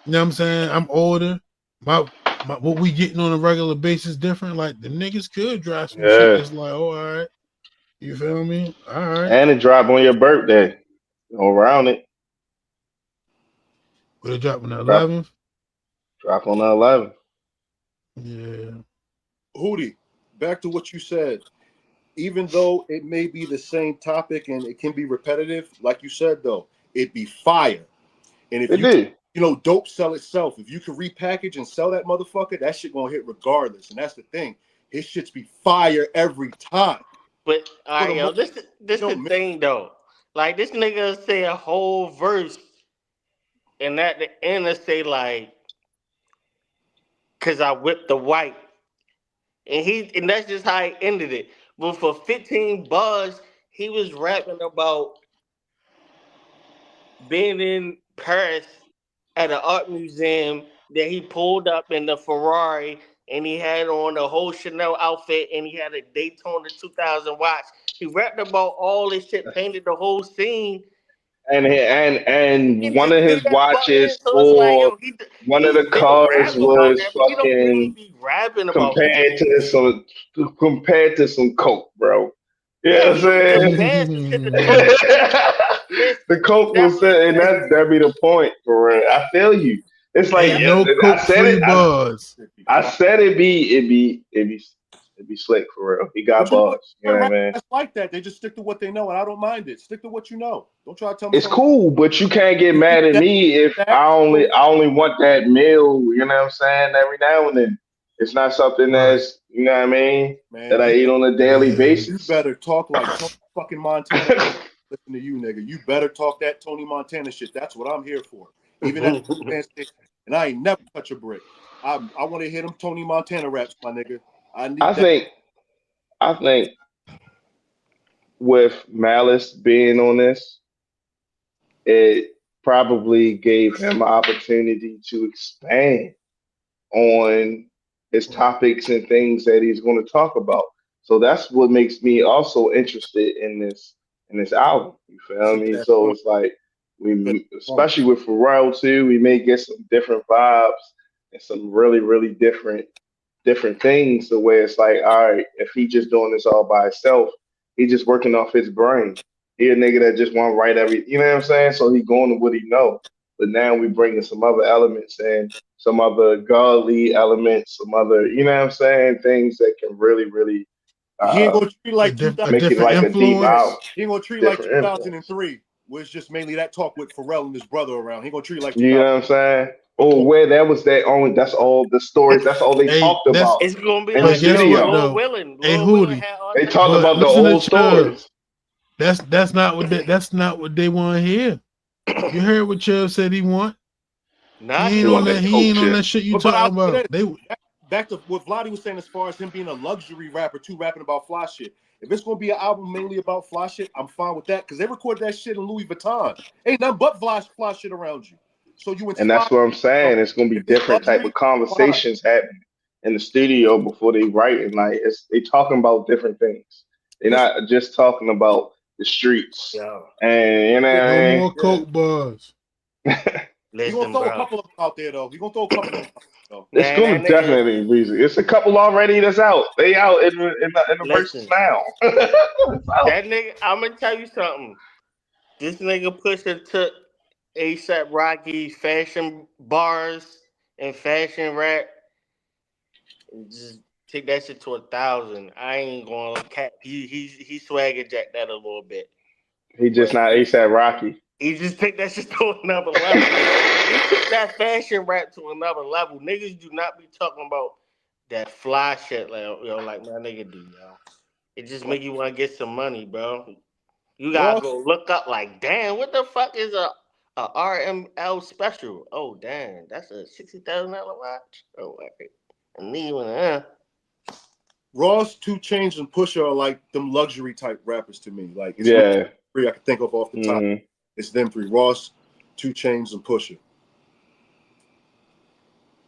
You know what I'm saying? I'm older. My what we getting on a regular basis different. Like the niggas could drive some shit
Yeah,
that's like, oh, all right. You feel me? All right.
and it drop on your birthday. Around it,
Would it drop on the
drop
11th?
drop on the 11th.
Yeah.
Hootie, back to what you said. Even though it may be the same topic and it can be repetitive, like you said though, it be fire. And if
It
you
did.
dope sell itself. If you can repackage and sell that motherfucker, that shit gonna hit regardless. And that's the thing. His shits be fire every time.
But all
For
right,
the
yo,
most,
this the
don't miss.
thing though. Like this nigga say a whole verse, and at the end it say like, "Cause I whipped the white," and that's just how he ended it. But for 15 bars, he was rapping about being in Paris at an art museum that he pulled up in the Ferrari and he had on a whole Chanel outfit, and he had a Daytona 2000 watch. He rapped about all this shit, painted the whole scene.
And
And
one
just
of
leave
his
that button.
watches
So it's like,
or
yo,
one of
he
the
still
cars
rap about
was
that, but he don't really
fucking
be rapping about that
compared
type of
to
shit.
some coke, bro. You know
Yeah,
what I'm
he was
saying?
compared some shit to coke.
The
Listen, he
coke was
definitely
and
said
that be the point for real. I feel you. It's like
Ain't no
I
coke
said
free
it.
buzz.
I said it'd be slick for real. He got
But you know what?
bars. You know what I mean?
It's like that. They just stick to what they know, and I don't mind it. Stick to what you know. Don't try to tell me
It's
something.
cool, but you can't get mad at me if I only want that meal, you know what I'm saying, every now and then. It's not something
Right.
that's, you know what I mean,
Man,
that I eat on a daily
you
basis.
better talk like Tony fucking Montana. Listen to you, nigga. You better talk that Tony Montana shit. That's what I'm here for. Even at and I ain't never touch a brick. I want to hear them Tony Montana raps, my nigga. I
I
need that.
think I think with Malice being on this, it probably gave him an opportunity to expand on his topics and things that he's going to talk about. So that's what makes me also interested in this album. You
That's
feel
a
me?
bad
So
point.
it's like
Good
we,
point.
especially with Pharrell too, we may get some different vibes and some really different things. The way it's like, all right, if he just doing this all by himself, he just working off his brain. He a nigga that just want to write you know what I'm saying? So he going to what he know. But now we bringing some other elements in, some other godly elements, some other, you know what I'm saying, things that can really
He ain't
uh,
gonna treat like
A
2000.
make it
different
like a deep
influence.
album,
He ain't gonna treat like
different influence.
2003, where it's just mainly that talk with Pharrell and his brother around. He ain't gonna treat it like
You
2000.
know what I'm saying?
No
Or
more.
where that was their only, that's all the stories, that's all they
Hey,
talked
that's
about
it's gonna be
in the
but
like
guess
yo,
what
studio.
Lil
though?
Willin.
Hey
Lil Willin
Hootie,
had all
They
types
talked
of
but
about the
listen to
old
Chubb.
stories.
That's not what they want to hear. You heard what Chubb said he want.
Nah, he ain't.
He
Coke
ain't on
shit.
that shit you
But I'll
talking
say
about.
that
They
back to what Vladdy was saying as far as him being a luxury rapper too, rapping about fly shit. If it's gonna be an album mainly about fly shit, I'm fine with that because they record that shit in Louis Vuitton. Ain't nothing but fly shit around you. So you
And that's
inspire.
what I'm saying. It's gonna be
If it's
different type of
luxury, fine.
conversations happening in the studio before they write. And like they talking about different things. They're
Listen,
not just talking about the streets.
Yo,
And you know what
no
I
more
yeah.
coke buzz.
He gonna
listen,
throw a
bro.
couple of them out there though. He gonna throw a couple of them out there, though.
It's
Man,
gonna
that nigga.
definitely be easy. It's a couple already that's out. They out in the verses
Listen,
now. It's out.
that nigga. I'm gonna tell you something. This nigga Pusha took ASAP Rocky's fashion bars and fashion rap and just take that shit to 1,000. I ain't gonna cap. He swagger jacked that a little bit,
He just
but
not ASAP Rocky.
he just take that shit to another level. He took that fashion rap to another level. Niggas do not be talking about that fly shit like my nigga do, yo. It just make you want to get some money, bro. You gotta
Ross,
go look up like, damn, what the fuck is a RML special? Oh, damn, that's a $60,000 watch. Oh, wait. I need one.
Ross, 2 Chainz, and Pusha are like them luxury type rappers to me. Like it's really
Yeah.
three I can think of off the top.
hmm
It's them three: Ross, 2 Chainz, and Pusha.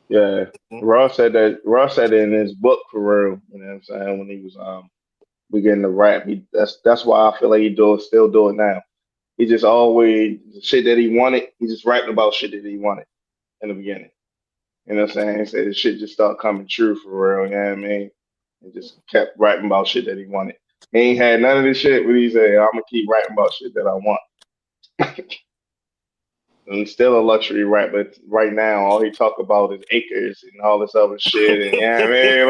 Yeah. Ross said that. Ross said it in his book for real. You know what I'm saying? When he was beginning to rap, that's why I feel like still do it now. He just always the shit that he wanted. He just rapping about shit that he wanted in the beginning. You know what I'm saying? He said the shit just started coming true for real. You know what I mean? He just kept rapping about shit that he wanted. He ain't had none of this shit where he said, I'm gonna keep rapping about shit that I want. And he's still a luxury rap, but right now all he talk about is acres and all this other shit. And yeah, I mean,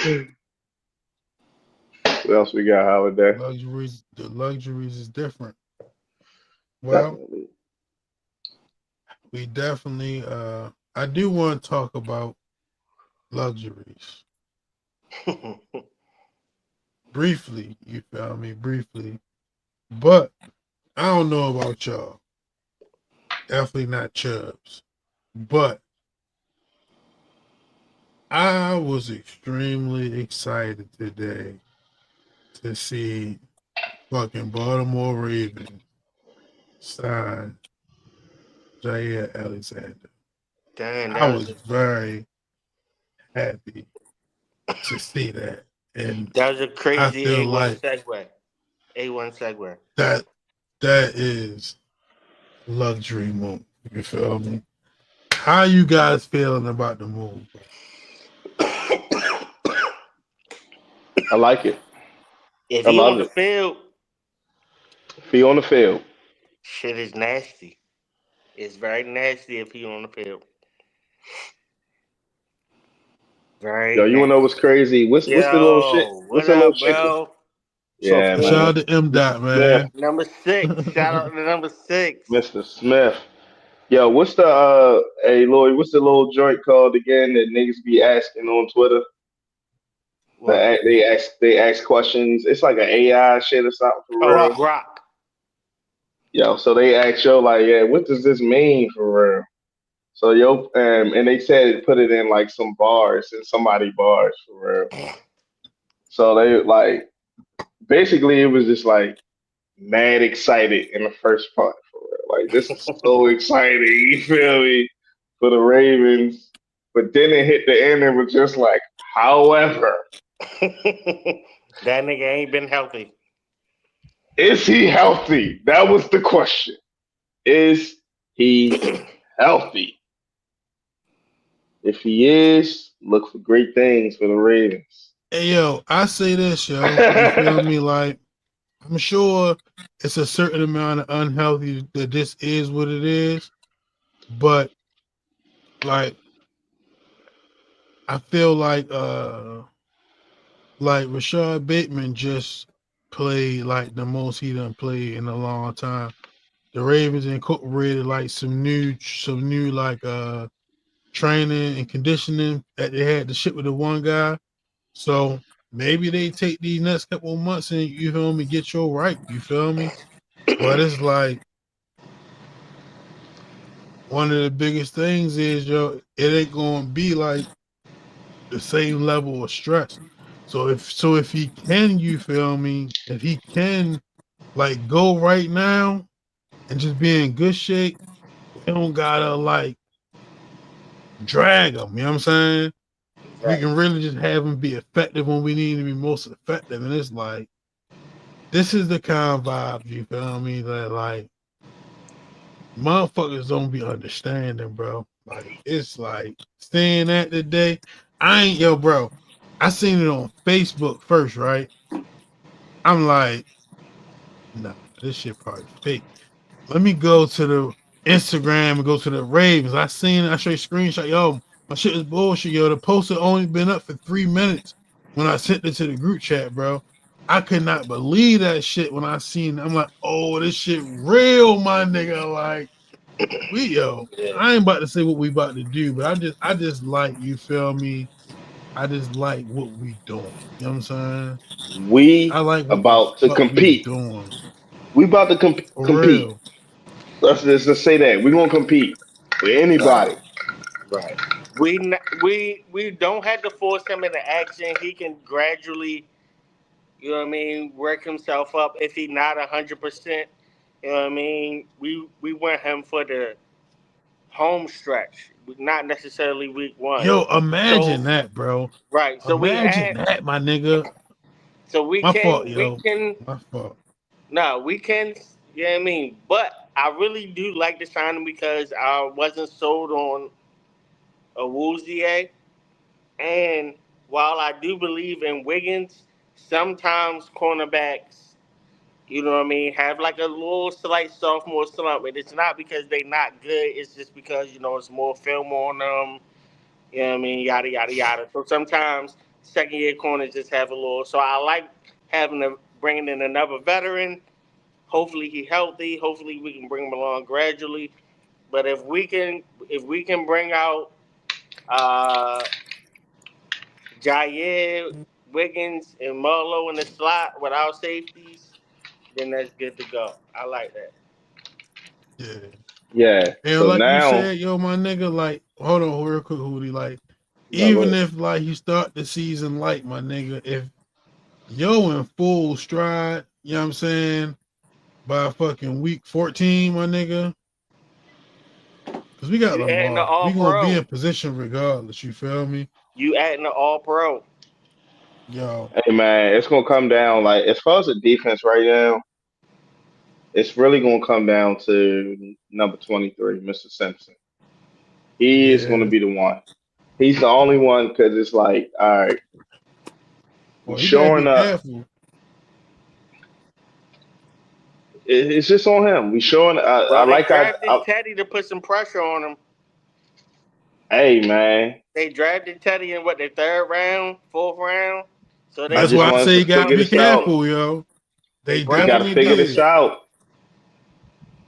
like, what else we got, Holiday?
The luxuries is different. Well,
Definitely.
we definitely I do want to talk about luxuries. Briefly, you feel me? Briefly. But I don't know about y'all. Definitely not Chubbs. But I was extremely excited today to see fucking Baltimore Ravens sign Jair Alexander.
Damn,
I was very happy to see that. And
that was a
I
crazy
feel
A1
like
segue. A1 segue.
that is luxury move. You feel me? How you guys feeling about the move, bro?
I like it.
If
I
he on
love
the
it.
field,
If he on the field,
shit is nasty. It's very nasty if he on the field.
yo,
Very
you wanna know what's
nasty.
crazy? What's the little shit?
Yo,
What's
what
the little
up,
chicken?
bro?
What's
Yeah,
up,
Shout
man.
out to M.
Mr.
Dot,
Smith.
man.
Number 6. Shout out to number 6.
Mr. Smith. Yo, what's the hey Lloyd, what's the little joint called again that niggas be asking on Twitter?
What?
They ask questions. It's like an AI shit or something for
Oh,
real.
Grok.
Yo, so they ask yo like, yeah, what does this mean for real? So yo, and they said put it in like some bars in somebody bars for real. So they like basically it was just like mad excited in the first part for real. Like this is so exciting, you feel me? For the Ravens. But then it hit the end and was just like, however,
That nigga ain't been healthy.
is he healthy? That was the question. Is he healthy? If he is, look for great things for the Ravens.
Hey, yo, I say this, yo. You feel me? Like, I'm sure it's a certain amount of unhealthy that this is what it is, but like, I feel like Rashad Bateman just played like the most he done played in a long time. The Ravens incorporated like some new like training and conditioning that they had to ship with the one guy. So maybe they take these next couple of months and you feel me, get your right. You feel me? But it's like one of the biggest things is it ain't gonna be like the same level of stress. So if he can, you feel me, if he can like go right now and just be in good shape, we don't gotta like drag him. You know what I'm saying? We
Right.
can really just have him be effective when we need him to be most effective. And it's like this is the kind of vibe, you feel me, that like motherfuckers don't be understanding, bro. Like it's like seeing that today. I ain't yo, bro. I seen it on Facebook first, right? I'm like, nah, this shit probably fake. Let me go to the Instagram and go to the Ravens. I seen it. I show you a screenshot. Yo, my shit is bullshit. Yo, the post had only been up for 3 minutes when I sent it to the group chat, bro. I could not believe that shit when I seen it. I'm like, oh, this shit real, my nigga. Like,
Yeah.
I ain't about to say what we about to do, but I just like, you feel me? I just like what we doing. You know what I'm saying? I
We
like what the
about to
fuck we
compete.
doing.
We about to
For
compete.
real.
Let's say that. We're gonna compete with anybody.
Right. We don't have to force him into action. He can gradually, you know what I mean, work himself up. If he not 100%, you know what I mean. We want him for the home stretch, not necessarily week one.
Yo, imagine
So
that, bro.
right.
Imagine that, my nigga.
So we
My fault,
can we
yo.
can
My fault.
no we can, you know what I mean. But I really do like the signing because I wasn't sold on a Woozier. And while I do believe in Wiggins, sometimes cornerbacks, you know what I mean, have like a little slight sophomore slump. And it's not because they not good. It's just because, it's more film on them. You know what I mean? Yada, yada, yada. So sometimes second year corners just have a little. So I like bringing in another veteran. Hopefully he healthy. Hopefully we can bring him along gradually. But if we can bring out uh, Jair, Wiggins, and Marlowe in the slot without safeties, then that's good to go. I like that.
Yeah.
Yeah.
And
So
like you
now,
said, yo, my nigga, like, hold on real quick, Hootie. Like,
no, go
even
ahead.
if like you start the season light, my nigga, if yo in full stride, you know what I'm saying, by fucking week 14, my nigga, Because we got
You adding the
Lamar. We gonna be
All-Pro.
in position regardless. You feel me?
You adding the All-Pro.
Yo,
Hey man, it's gonna come down like as far as the defense right now, it's really gonna come down to number 23, Mr. Simpson. He is gonna
yeah.
be the one. He's the only one because it's like, all right, we
Well, he better
showing
be
up.
careful.
It's just on him. We showing. I
Well, they
like.
drafted Teddy to put some pressure on him.
Hey man,
They drafted Teddy in the third round, fourth round. So
I
That's
they
just
why I
want
wanted
say
to
you gotta
figure
be
this out.
careful, yo.
they
They
We
bring
got to
definitely
figure
did.
this out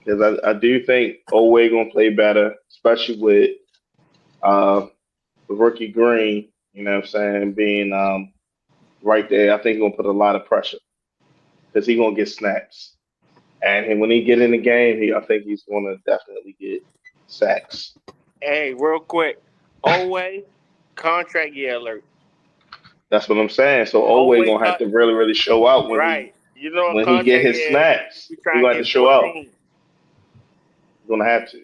because I do think Owe gonna play better, especially with uh the rookie Green. You know what I'm saying? Being right there, I think he's gonna put a lot of pressure because he gonna get snaps, and when he get in the game, I think he's gonna definitely get sacks.
Hey, real quick, Owe contract year alert.
That's what I'm saying. So Owe
Owe
gonna have
cut
to really, really show out
right. You know, a
when he get
contract
his
year,
snaps.
we
He
trying to
gonna have to
get
show out.
14.
He's gonna have to.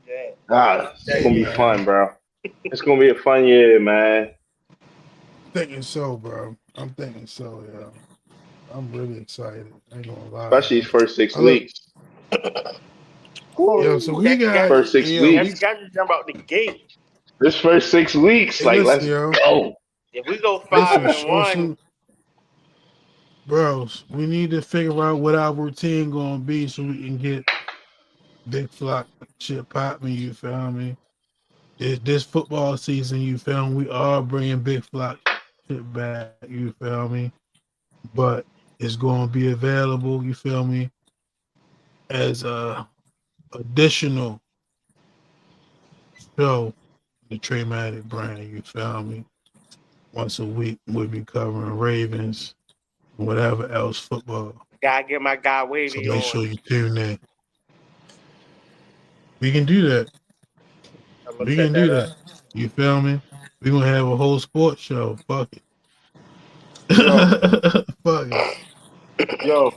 Yeah,
It's
contract
Hey
gonna be
year.
man,
fun, bro. It's gonna be a fun year, man.
thinking so, bro. I'm thinking so, yo. I'm really excited. I ain't gonna lie,
Especially
yo.
his first six
I look,
weeks.
yo. So
Woo,
we
that
got,
First six
yo.
that
We
weeks.
schedule jump out the gate.
This first 6 weeks,
hey,
like
listen,
let's
yo.
go.
If we go five
Listen,
and
on
one,
some bros. We need to figure out what our routine gonna be so we can get big flock shit popping. You feel me? This football season, you feel me? We are bringing big flock shit back. You feel me? But it's going to be available. You feel me? As a additional show, the TraMatic brand. You feel me? Once a week, we'll be covering Ravens, whatever else football.
gotta get my guy
So
Wavy
make
on.
sure you tune in. We can do that.
I'm gonna
We
set
can do
that up.
that. You feel me? We're gonna have a whole sports show. Fuck it.
Yo,
Fuck it.
yo,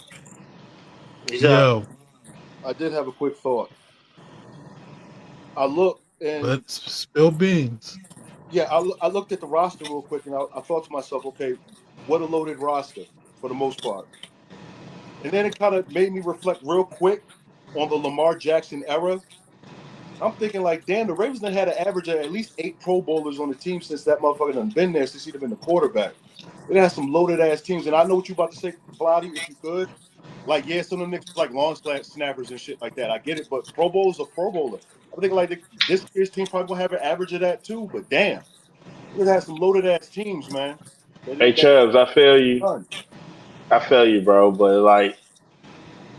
He's up.
Yo,
I did have a quick thought. I looked and
let's spill beans.
yeah, I looked at the roster real quick and I thought to myself, okay, what a loaded roster for the most part. And then it kind of made me reflect real quick on the Lamar Jackson era. I'm thinking like, damn, the Ravens done had an average of at least 8 Pro Bowlers on the team since that motherfucker done been there since he'd been the quarterback. It has some loaded ass teams, and I know what you about to say, Cloudy, if you could. Like, yeah, some of them niggas like long snappers and shit like that. I get it, but Pro Bowl's a Pro Bowler. I'm thinking like this year's team probably gonna have an average of that too. But damn, it has some loaded ass teams, man.
Hey
That
Chubbs, I feel you.
done.
I feel you, bro. But like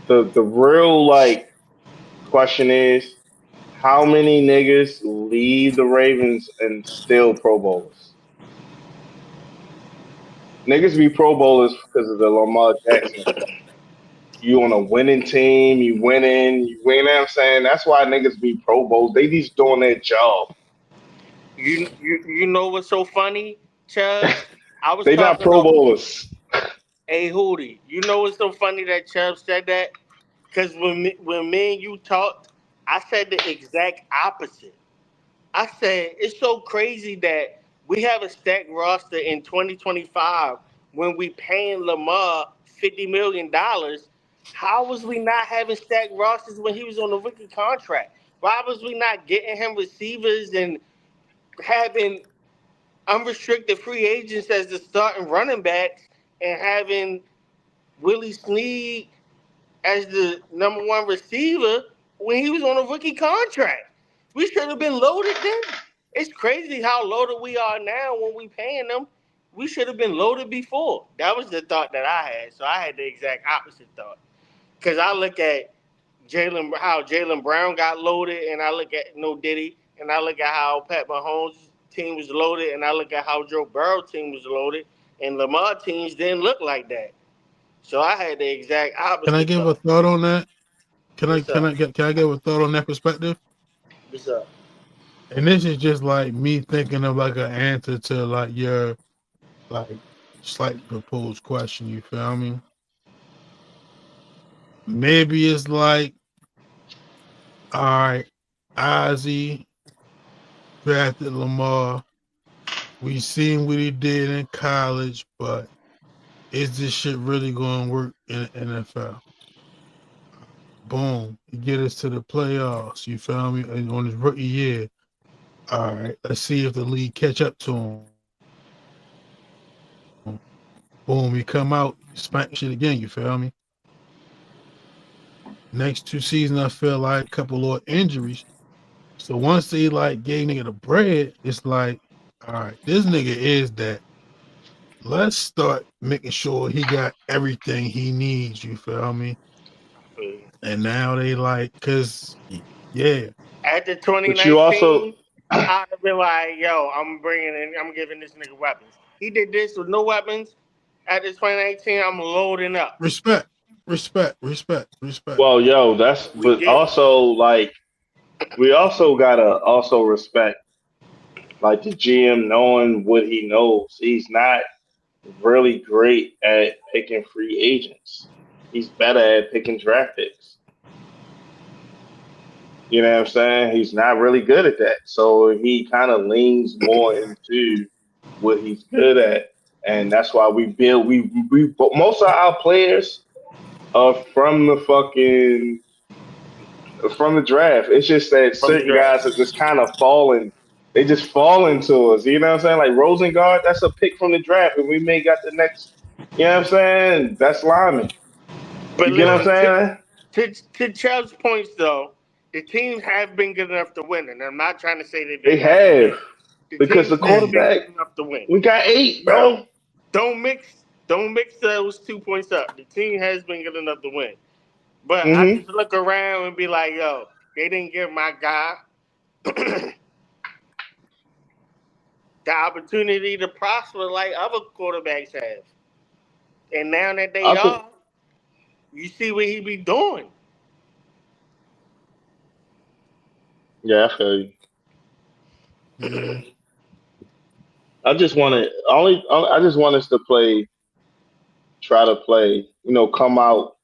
the real like question is, how many niggas leave the Ravens and still Pro Bowlers? Niggas be Pro Bowlers because of the Lamar Jackson effect. You on a winning team, you winning, you win. You know what I'm saying? That's why niggas be Pro Bowls. They just doing their job.
You know what's so funny, Chubbs? I was
They not
talking
Pro
to
Bowlers.
a Hootie. You know what's so funny that Chubbs said that? Because when me and you talked, I said the exact opposite. I said it's so crazy that we have a stacked roster in 2025 when we paying Lamar $50 million. How was we not having stacked rosters when he was on the rookie contract? Why was we not getting him receivers and having unrestricted free agents as the starting running backs and having Willie Snead as the number one receiver when he was on a rookie contract? We should have been loaded then. It's crazy how loaded we are now when we paying them. We should have been loaded before. That was the thought that I had. So I had the exact opposite thought. Because I look at how Jalen Brown got loaded, and I look at No Diddy, and I look at how Pat Mahomes' team was loaded, and I look at how Joe Burrow's team was loaded, and Lamar teams didn't look like that. So I had the exact
Can I
opposite
give a
thought.
thought on that? Can I
What's
can
up?
I get can I give a thought on that perspective?
What's up?
And this is just like me thinking of like an answer to like your like slight proposed question. You feel me? Maybe it's like, all right. Ozzy drafted Lamar. We seen what he did in college, but is this shit really going to work in the NFL? Boom. You get us to the playoffs. You feel me? And on his rookie year. All right. Let's see if the league catch up to him. Boom. We come out, smack shit again. You feel me? Next 2 seasons, I feel like a couple of injuries. So once they like gave nigga the bread, it's like, all right, this nigga is that. Let's start making sure he got everything he needs. You feel me? And now they like, cause yeah.
After
But you also
2019, I'd have been like, yo, I'm giving this nigga weapons. He did this with no weapons. After 2019, I'm loading up.
Respect.
well, yo, but also like we also gotta also respect like the GM knowing what he knows. He's not really great at picking free agents. He's better at picking draft picks. You know what I'm saying? He's not really good at that. So he kind of leans more into what he's good at. And that's why we most of our players are from the draft. It's just that certain guys are just kind of falling. They just fall into us. You know what I'm saying? Like Rosengard, that's a pick from the draft, and we may got the next. You know what I'm saying? That's Lyman.
But
You get what I'm saying?
To Chubb's points, though, the teams have been good enough to win, and I'm not trying to say that
They have because the quarterback.
Enough to win.
We got 8, bro.
Don't mix those 2 points up. The team has been good enough to win, but I just look around and be like, yo, they didn't give my guy the opportunity to prosper like other quarterbacks have, and now that they are, you see what he be doing.
Yeah, I feel you.
Yeah.
I just want us to try to play, come out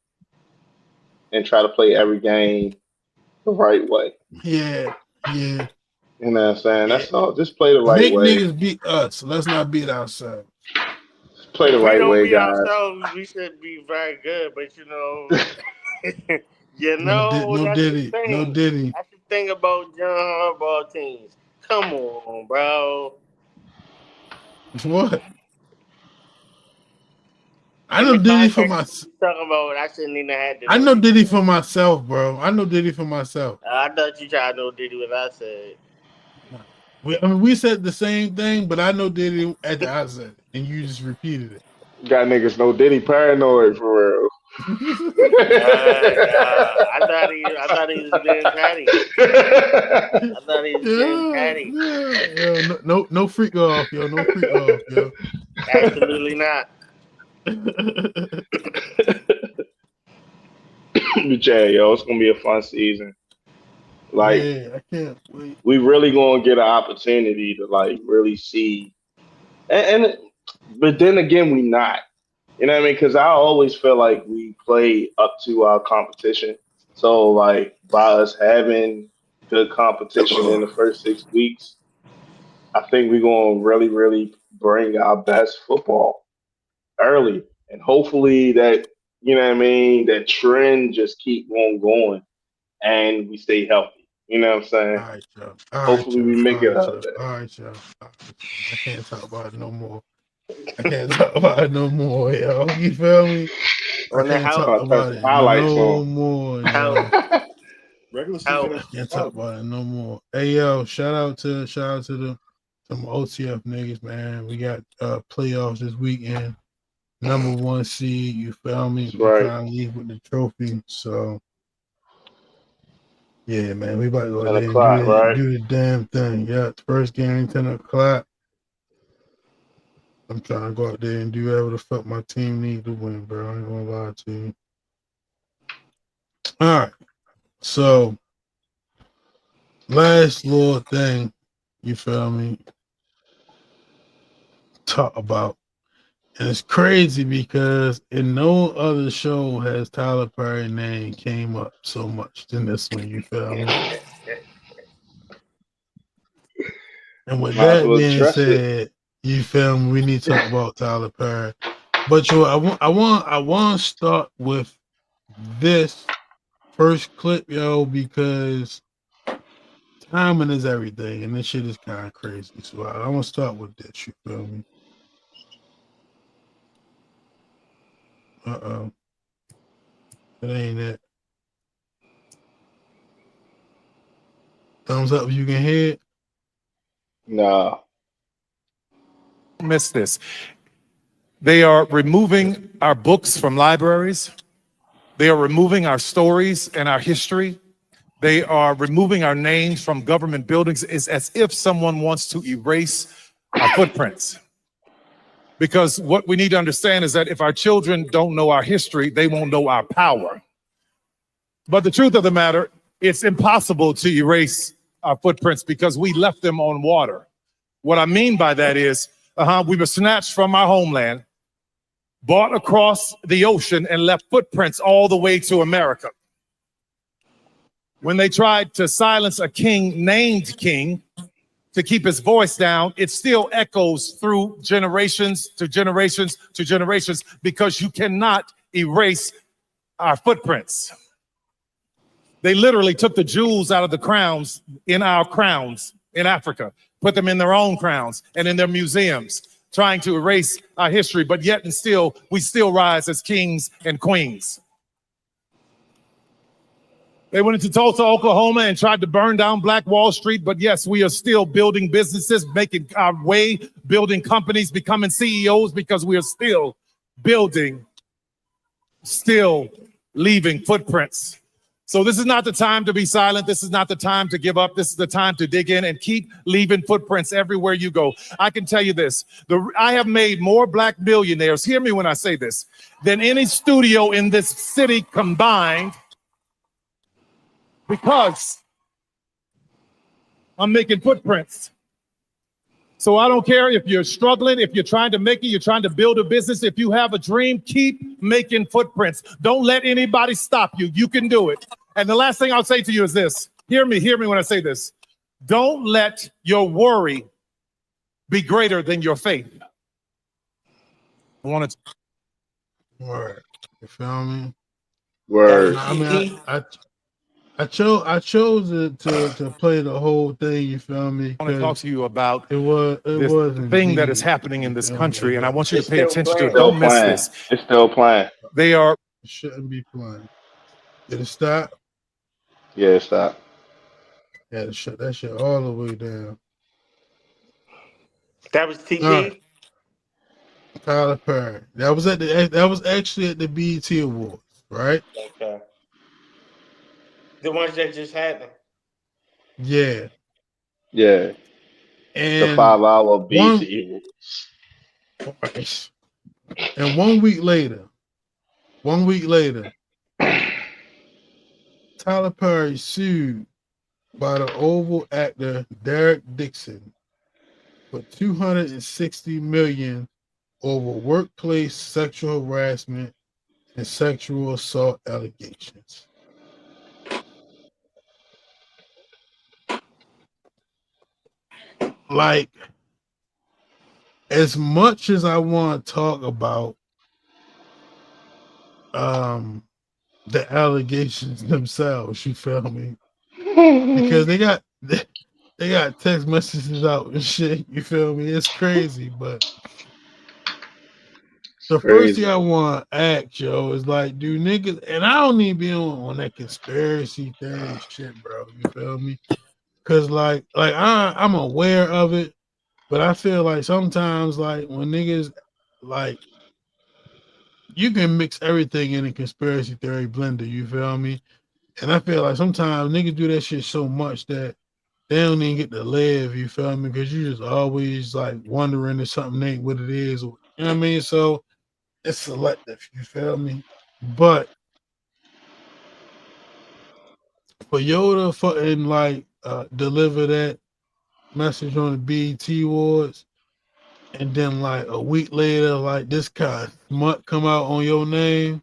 and try to play every game the right way.
Yeah.
You know what I'm saying? That's all. Just play the right way.
Make niggas beat us. Let's not beat ourselves.
Just play the right way, guys.
Ourselves, we should be very good, but
no Diddy.
That's the thing about John Harbaugh teams. Come on, bro.
What? I know Diddy for myself.
Talking about I shouldn't even have to.
I know Diddy for myself, bro. I know Diddy for myself.
I thought you tried to know Diddy what I said.
We said the same thing, but I know Diddy at the outset, and you just repeated it.
Got niggas know Diddy paranoid for real.
I thought he was being petty.
Yo, no freak off, yo. No freak off, yo.
Absolutely not.
Yeah, yo, it's gonna be a fun season. Like,
I can't wait.
We really gonna get an opportunity to like really see, but then again, we not. You know what I mean? Because I always feel like we play up to our competition. So like by us having good competition in the first 6 weeks, I think we're gonna really, really bring our best football early, and hopefully that that trend just keep on going, and we stay healthy. You know what I'm saying?
All right, Joe.
Hopefully we make it out of that.
All right, Joe. I can't talk about it no more. Yo. You feel me? I can't talk about it no more, yo.
Regular season.
I can't talk about it no more. Hey, yo, shout out to some OTF niggas, man. We got playoffs this weekend. Number 1 seed, you feel me? We're trying to leave with the trophy. So, yeah, man, we about to go there and do the damn thing. Yeah, first game, 10 o'clock. I'm trying to go out there and do whatever the fuck my team needs to win, bro. I ain't gonna lie to you. All right. So, last little thing, you feel me? Talk about. And it's crazy because in no other show has Tyler Perry's name came up so much than this one, you feel me? And with
Might as
that
well
being
address it.
said, you feel me? We need to talk about Tyler Perry. But I want to start with this first clip, yo, because timing is everything, and this shit is kind of crazy. So I want to start with this. You feel me? It ain't it. Thumbs up if you can hear it.
Nah.
Miss this. They are removing our books from libraries. They are removing our stories and our history. They are removing our names from government buildings. It's as if someone wants to erase our footprints. Because what we need to understand is that if our children don't know our history, they won't know our power. But the truth of the matter, it's impossible to erase our footprints because we left them on water. What I mean by that is, we were snatched from our homeland, brought across the ocean, and left footprints all the way to America. When they tried to silence a king named King to keep his voice down, it still echoes through generations to generations to generations because you cannot erase our footprints. They literally took the jewels out of the crowns in our crowns in Africa, put them in their own crowns and in their museums, trying to erase our history, but yet and still, we still rise as kings and queens. They went into Tulsa, Oklahoma, and tried to burn down Black Wall Street, but yes, we are still building businesses, making our way, building companies, becoming CEOs, because we are still building, still leaving footprints. So this is not the time to be silent. This is not the time to give up. This is the time to dig in and keep leaving footprints everywhere you go. I can tell you this, I have made more Black millionaires, hear me when I say this, than any studio in this city combined, because I'm making footprints. So I don't care if you're struggling, if you're trying to make it, you're trying to build a business. If you have a dream, keep making footprints. Don't let anybody stop you. You can do it. And the last thing I'll say to you is this. Hear me when I say this. Don't let your worry be greater than your faith. I want to.
Word. You feel me?
Word.
I mean, I chose to play the whole thing. You feel me?
I want to talk to you about
it was
thing that is happening in this country, and I want you to pay attention to it.
Still
Don't miss
playing.
this.
It's still playing.
They are.
It shouldn't be playing. Did it stop?
Yeah, stop.
Yeah, to shut that shit all the way down.
That was TT.
Right. Tyler Perry. That was actually at the BET Awards, right?
Okay. The ones that just happened.
Yeah.
Yeah.
And
the 5-hour BT.
And 1 week later, Tyler Perry sued by the Oval actor Derek Dixon for $260 million over workplace sexual harassment and sexual assault allegations. Like, as much as I want to talk about the allegations themselves, you feel me? Because they got text messages out and shit, you feel me? It's crazy, but the first thing I want to ask, yo, is like, do niggas, and I don't even be on that conspiracy theory shit, bro, you feel me? Because like I'm aware of it, but I feel like sometimes, like, when niggas, like, you can mix everything in a conspiracy theory blender, you feel me? And I feel like sometimes niggas do that shit so much that they don't even get to live, you feel me? Because you just always, like, wondering if something ain't what it is, or, you know what I mean? So it's selective, you feel me? But for Yoda fucking, like, deliver that message on the BET Awards, and then, like, a week later, like, this kind of smut come out on your name,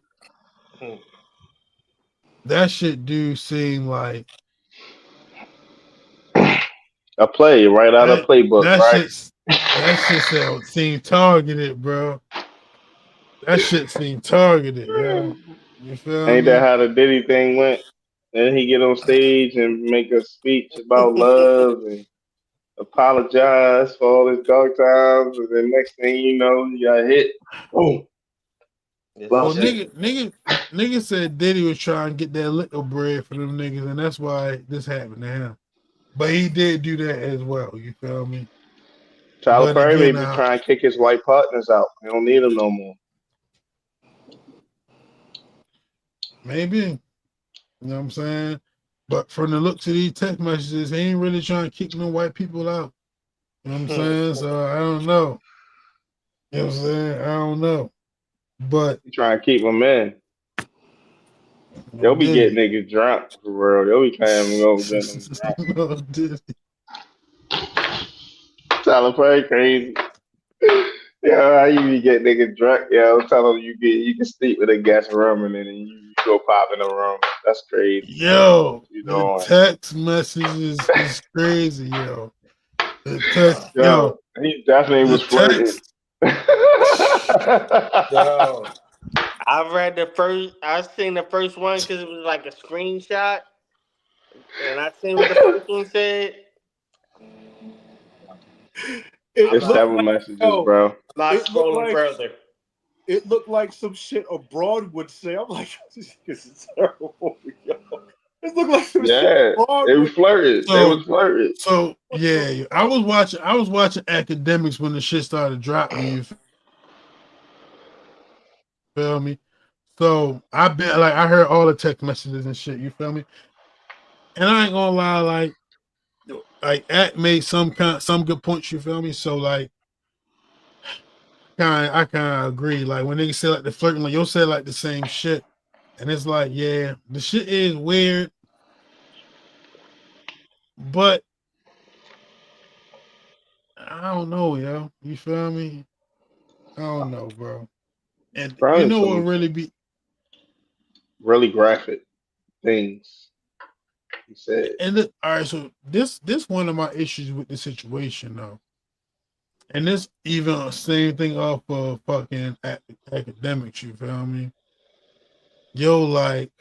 that shit do seem like
A play right out of playbook, right?
That shit seemed targeted, bro. That shit seemed targeted, yo. You feel
Ain't that
me?
how the Diddy thing went? Then he get on stage and make a speech about love and apologize for all his dark times, and then next thing you know, you got hit. Boom.
Well,
Love shit.
nigga said Diddy was trying to get that liquor bread for them niggas, and that's why this happened to him. But he did do that as well. You feel me?
Tyler
But
Perry may
again,
be trying to kick his white partners out. They don't need them no more.
maybe, you know what I'm saying? But from the looks of these text messages, he ain't really trying to kick no white people out. You know what I'm saying? So I don't know. You know what I'm saying? I don't know. But
He trying to keep them in.
no
They'll be getting
Diddy.
niggas drunk for real. They'll be coming over getting them drunk.
No Diddy.
Tyler Perry crazy. Yeah, how you be get niggas drunk? Yeah, I'm telling you can sleep with a guest room and then you go pop in a room. That's crazy.
Yo,
You
the
know,
text messages is crazy, yo. The text,
yo, he definitely
the
was flirting.
text.
Yo, I seen the first one because it was like a screenshot, and I seen what the first one said.
It
It's
I'm
looked
several
like
messages, bro.
not
it looked
scrolling
like
further.
it looked like some shit abroad would say. I'm like, this is terrible, yo. It looked like some shit
Yeah,
abroad
they was
would.
flirting. They was flirting.
So yeah, I was watching academics when the shit started dropping. You feel me? So I been like I heard all the text messages and shit. You feel me? And I ain't gonna lie, like Act made some good points. You feel me? So like, I kind of agree. Like when niggas say like the flirting, like you said like the same shit, and it's like yeah, the shit is weird, but I don't know, yo. You feel me? I don't know, bro. And you
Probably
know what
some
really be
really graphic things he said.
all right. So this one of my issues with the situation though, and this even same thing off of fucking academics. You feel me? Yo, like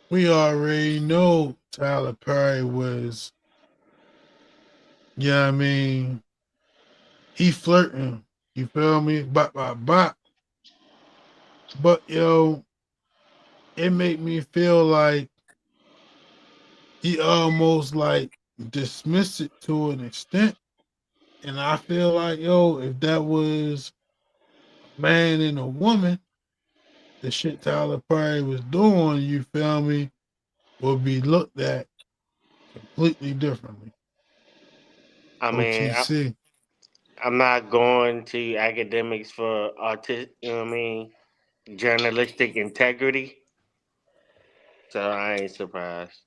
we already know Tyler Perry was, yeah, I mean, he flirting. You feel me? But yo, it made me feel like he almost like dismissed it to an extent. And I feel like, yo, if that was a man and a woman, the shit Tyler Perry was doing, you feel me, would be looked at completely differently.
I mean,
OTC.
I'm not going to academics for you know what I mean, journalistic integrity. So I ain't surprised.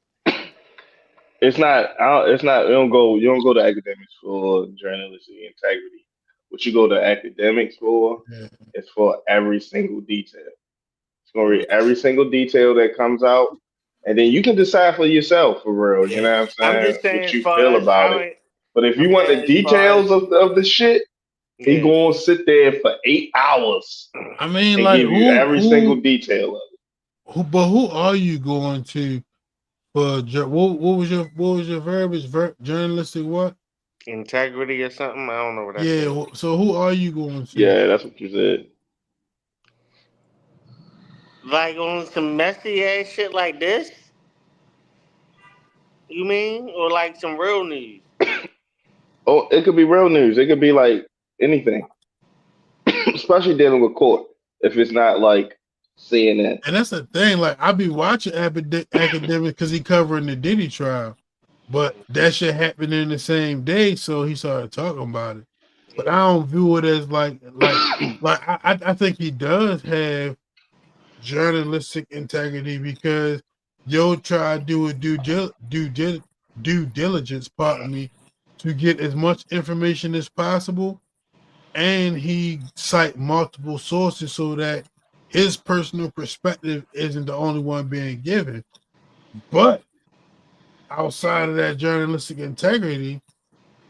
It's not. It's not. You don't go to academics for journalistic integrity. What you go to academics for
Yeah.
is for every single detail. It's gonna read every single detail that comes out, and then you can decide for yourself, for real. You
Yeah.
know what I'm
I'm
saying?
just saying
What
as
you
far
feel
as
about it. But if you
I'm
want the
saying as far as
details of the shit, he
yeah.
gonna sit there for 8 hours
I mean,
and
like
give you every single detail of it.
who are you going to for what was your verbiage? Journalistic what?
Integrity or something. I don't know what I said.
Yeah. So who are you going to?
Yeah, that's what you said.
Like on some messy ass shit like this? You mean? Or like some real news?
Oh, it could be real news. It could be like anything, especially dealing with court. If it's not like CNN.
And that's the thing. Like I be watching academic because he covering the Diddy trial, but that shit happened in the same day, so he started talking about it. But I don't view it as I think he does have journalistic integrity because yo try to do a due diligence, pardon me, to get as much information as possible, and he cite multiple sources so that his personal perspective isn't the only one being given. But outside of that journalistic integrity,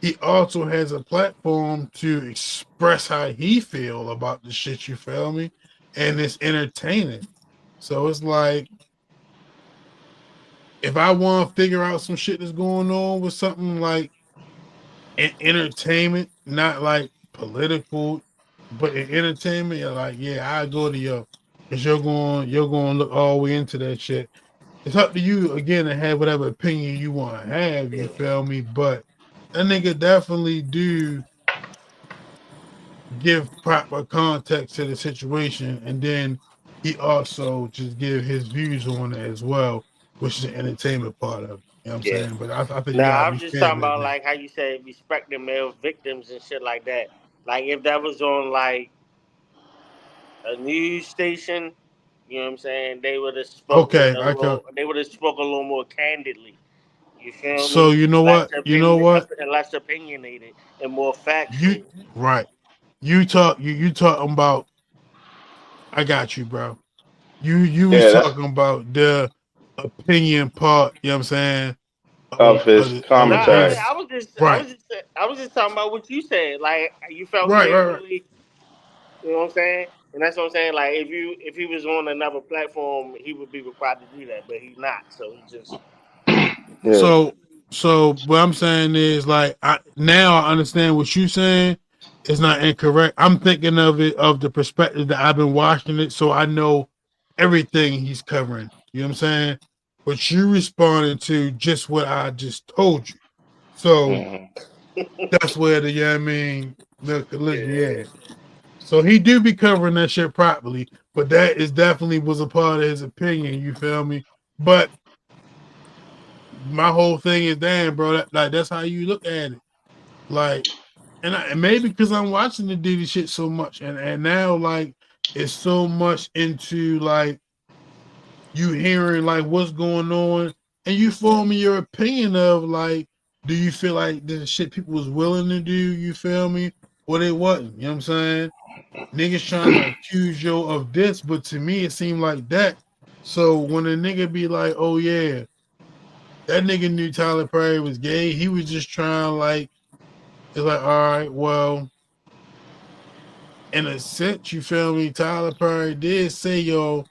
he also has a platform to express how he feel about the shit, you feel me? And it's entertaining. So it's like, if I want to figure out some shit that's going on with something like entertainment, not like political, but in entertainment, you're like, yeah, I go to you, because you're going to look all the way into that shit. It's up to you again to have whatever opinion you want to have, you feel me? But that nigga definitely do give proper context to the situation, and then he also just give his views on it as well, which is the entertainment part of it. You know what I'm
Yeah.
saying? But I think you
Nah,
gotta
I
be
was just
fair
talking
with
about
that.
like how you said respecting male victims and shit like that. Like if that was on like a news station, you know what I'm saying? They would have spoken
Okay,
a
I can.
little. They would have spoken a little more candidly. You feel
So
me?
you know
Less
what? You know what?
less opinionated and more
You
factual.
right. You talking about, I got you, bro. You was
Yeah, that's
talking about the opinion part, you know what I'm saying,
of his
of the
No, I
commentary.
mean,
piece.
I
Right.
was just talking about what you said. Like you felt
Right.
candidly. You know what I'm saying? And that's what I'm saying. Like if he was on another platform, he would be required to do that, but he's not. So he just
Yeah.
So what I'm saying is, like, now I understand what you're saying. It's not incorrect. I'm thinking of it of the perspective that I've been watching it, so I know everything he's covering. You know what I'm saying? But you responded to just what I just told you. So
Hmm.
that's where the, you know what I mean, the collision,
yeah.
yeah. So he do be covering that shit properly, but that is definitely was a part of his opinion. You feel me? But my whole thing is, damn, bro, like that's how you look at it. Like, and maybe because I'm watching the Diddy shit so much, and now like it's so much into like you hearing like what's going on, and you forming your opinion of like, do you feel like the shit people was willing to do? You feel me? Or they wasn't? You know what I'm saying? Niggas trying to accuse you of this, but to me it seemed like that. So when a nigga be like, oh yeah, that nigga knew Tyler Perry was gay, he was just trying like, it's like, all right, well, in a sense, you feel me? Tyler Perry did say, yo,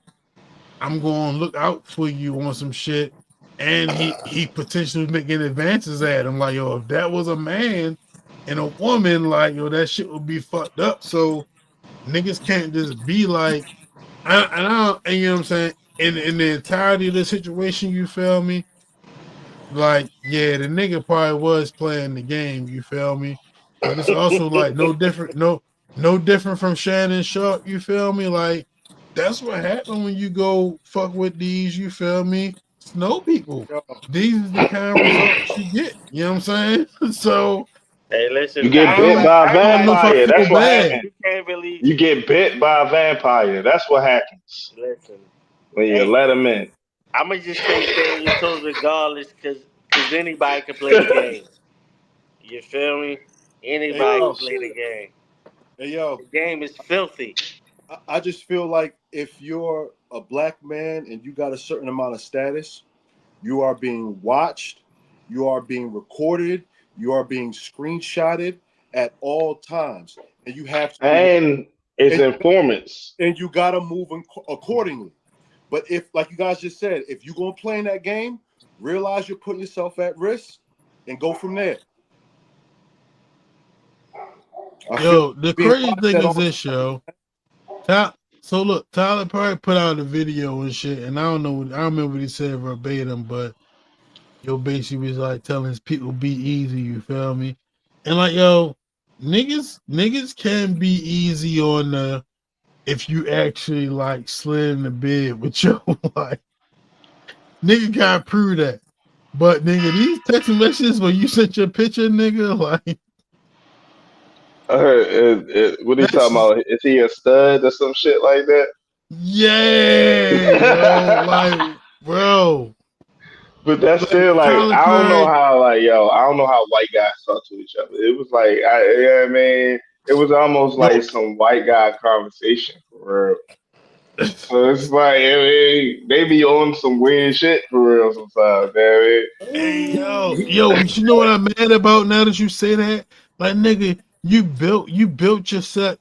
I'm going to look out for you on some shit. And he potentially was making advances at him. Like, yo, if that was a man and a woman, like, yo, that shit would be fucked up. So niggas can't just be like, and you know what I'm saying? In the entirety of the situation, you feel me? Like, yeah, the nigga probably was playing the game, you feel me? But it's also like no different from Shannon Sharp, you feel me? Like, that's what happened when you go fuck with these, you feel me? Snow people.
Yo,
These is the kind of results you get. You know what I'm saying? So
Hey,
You
listen,
get bit by a
I don't know if I
vampire.
feel
That's what
bad.
happened.
you can't really
You get bit by a vampire. That's what happens
listen.
when you
Hey,
let him in.
I'm gonna just say stay on your toes regardless, cause anybody can play the game. You feel me?
hey
Anybody can
yo,
play the game.
hey yo,
The game is filthy.
I just feel like if you're a black man and you got a certain amount of status, you are being watched, you are being recorded, you are being screenshotted at all times, and you have to
And it's
and,
informants.
and you got to move accordingly. But if, like you guys just said, if you're gonna play in that game, realize you're putting yourself at risk, and go from there. I feel like
Yo, the
being
crazy
watched
thing
at
is
all
this, yo. So look, Tyler Perry put out a video and shit, and I don't know, I don't remember what he said verbatim, but yo, basically was like telling his people be easy, you feel me? And like, yo, niggas can be easy on the if you actually like slid in the bed with your like nigga can't prove that. But nigga, these text messages where you sent your picture, nigga, like
I heard, what he talking
that's
about? Is he a stud or some shit like
yeah, yo,
that?
like bro.
But that's
Like
still like
Tyler
I don't know
Perry,
how like yo I don't know how white guys talk to each other. It was like you know what I mean, it was almost like
yo,
some white guy conversation for real. So it's like, I mean, they be on some weird shit for real sometimes, man.
Hey, yo, you know what I'm mad about now that you say that? Like, nigga, you built you built your success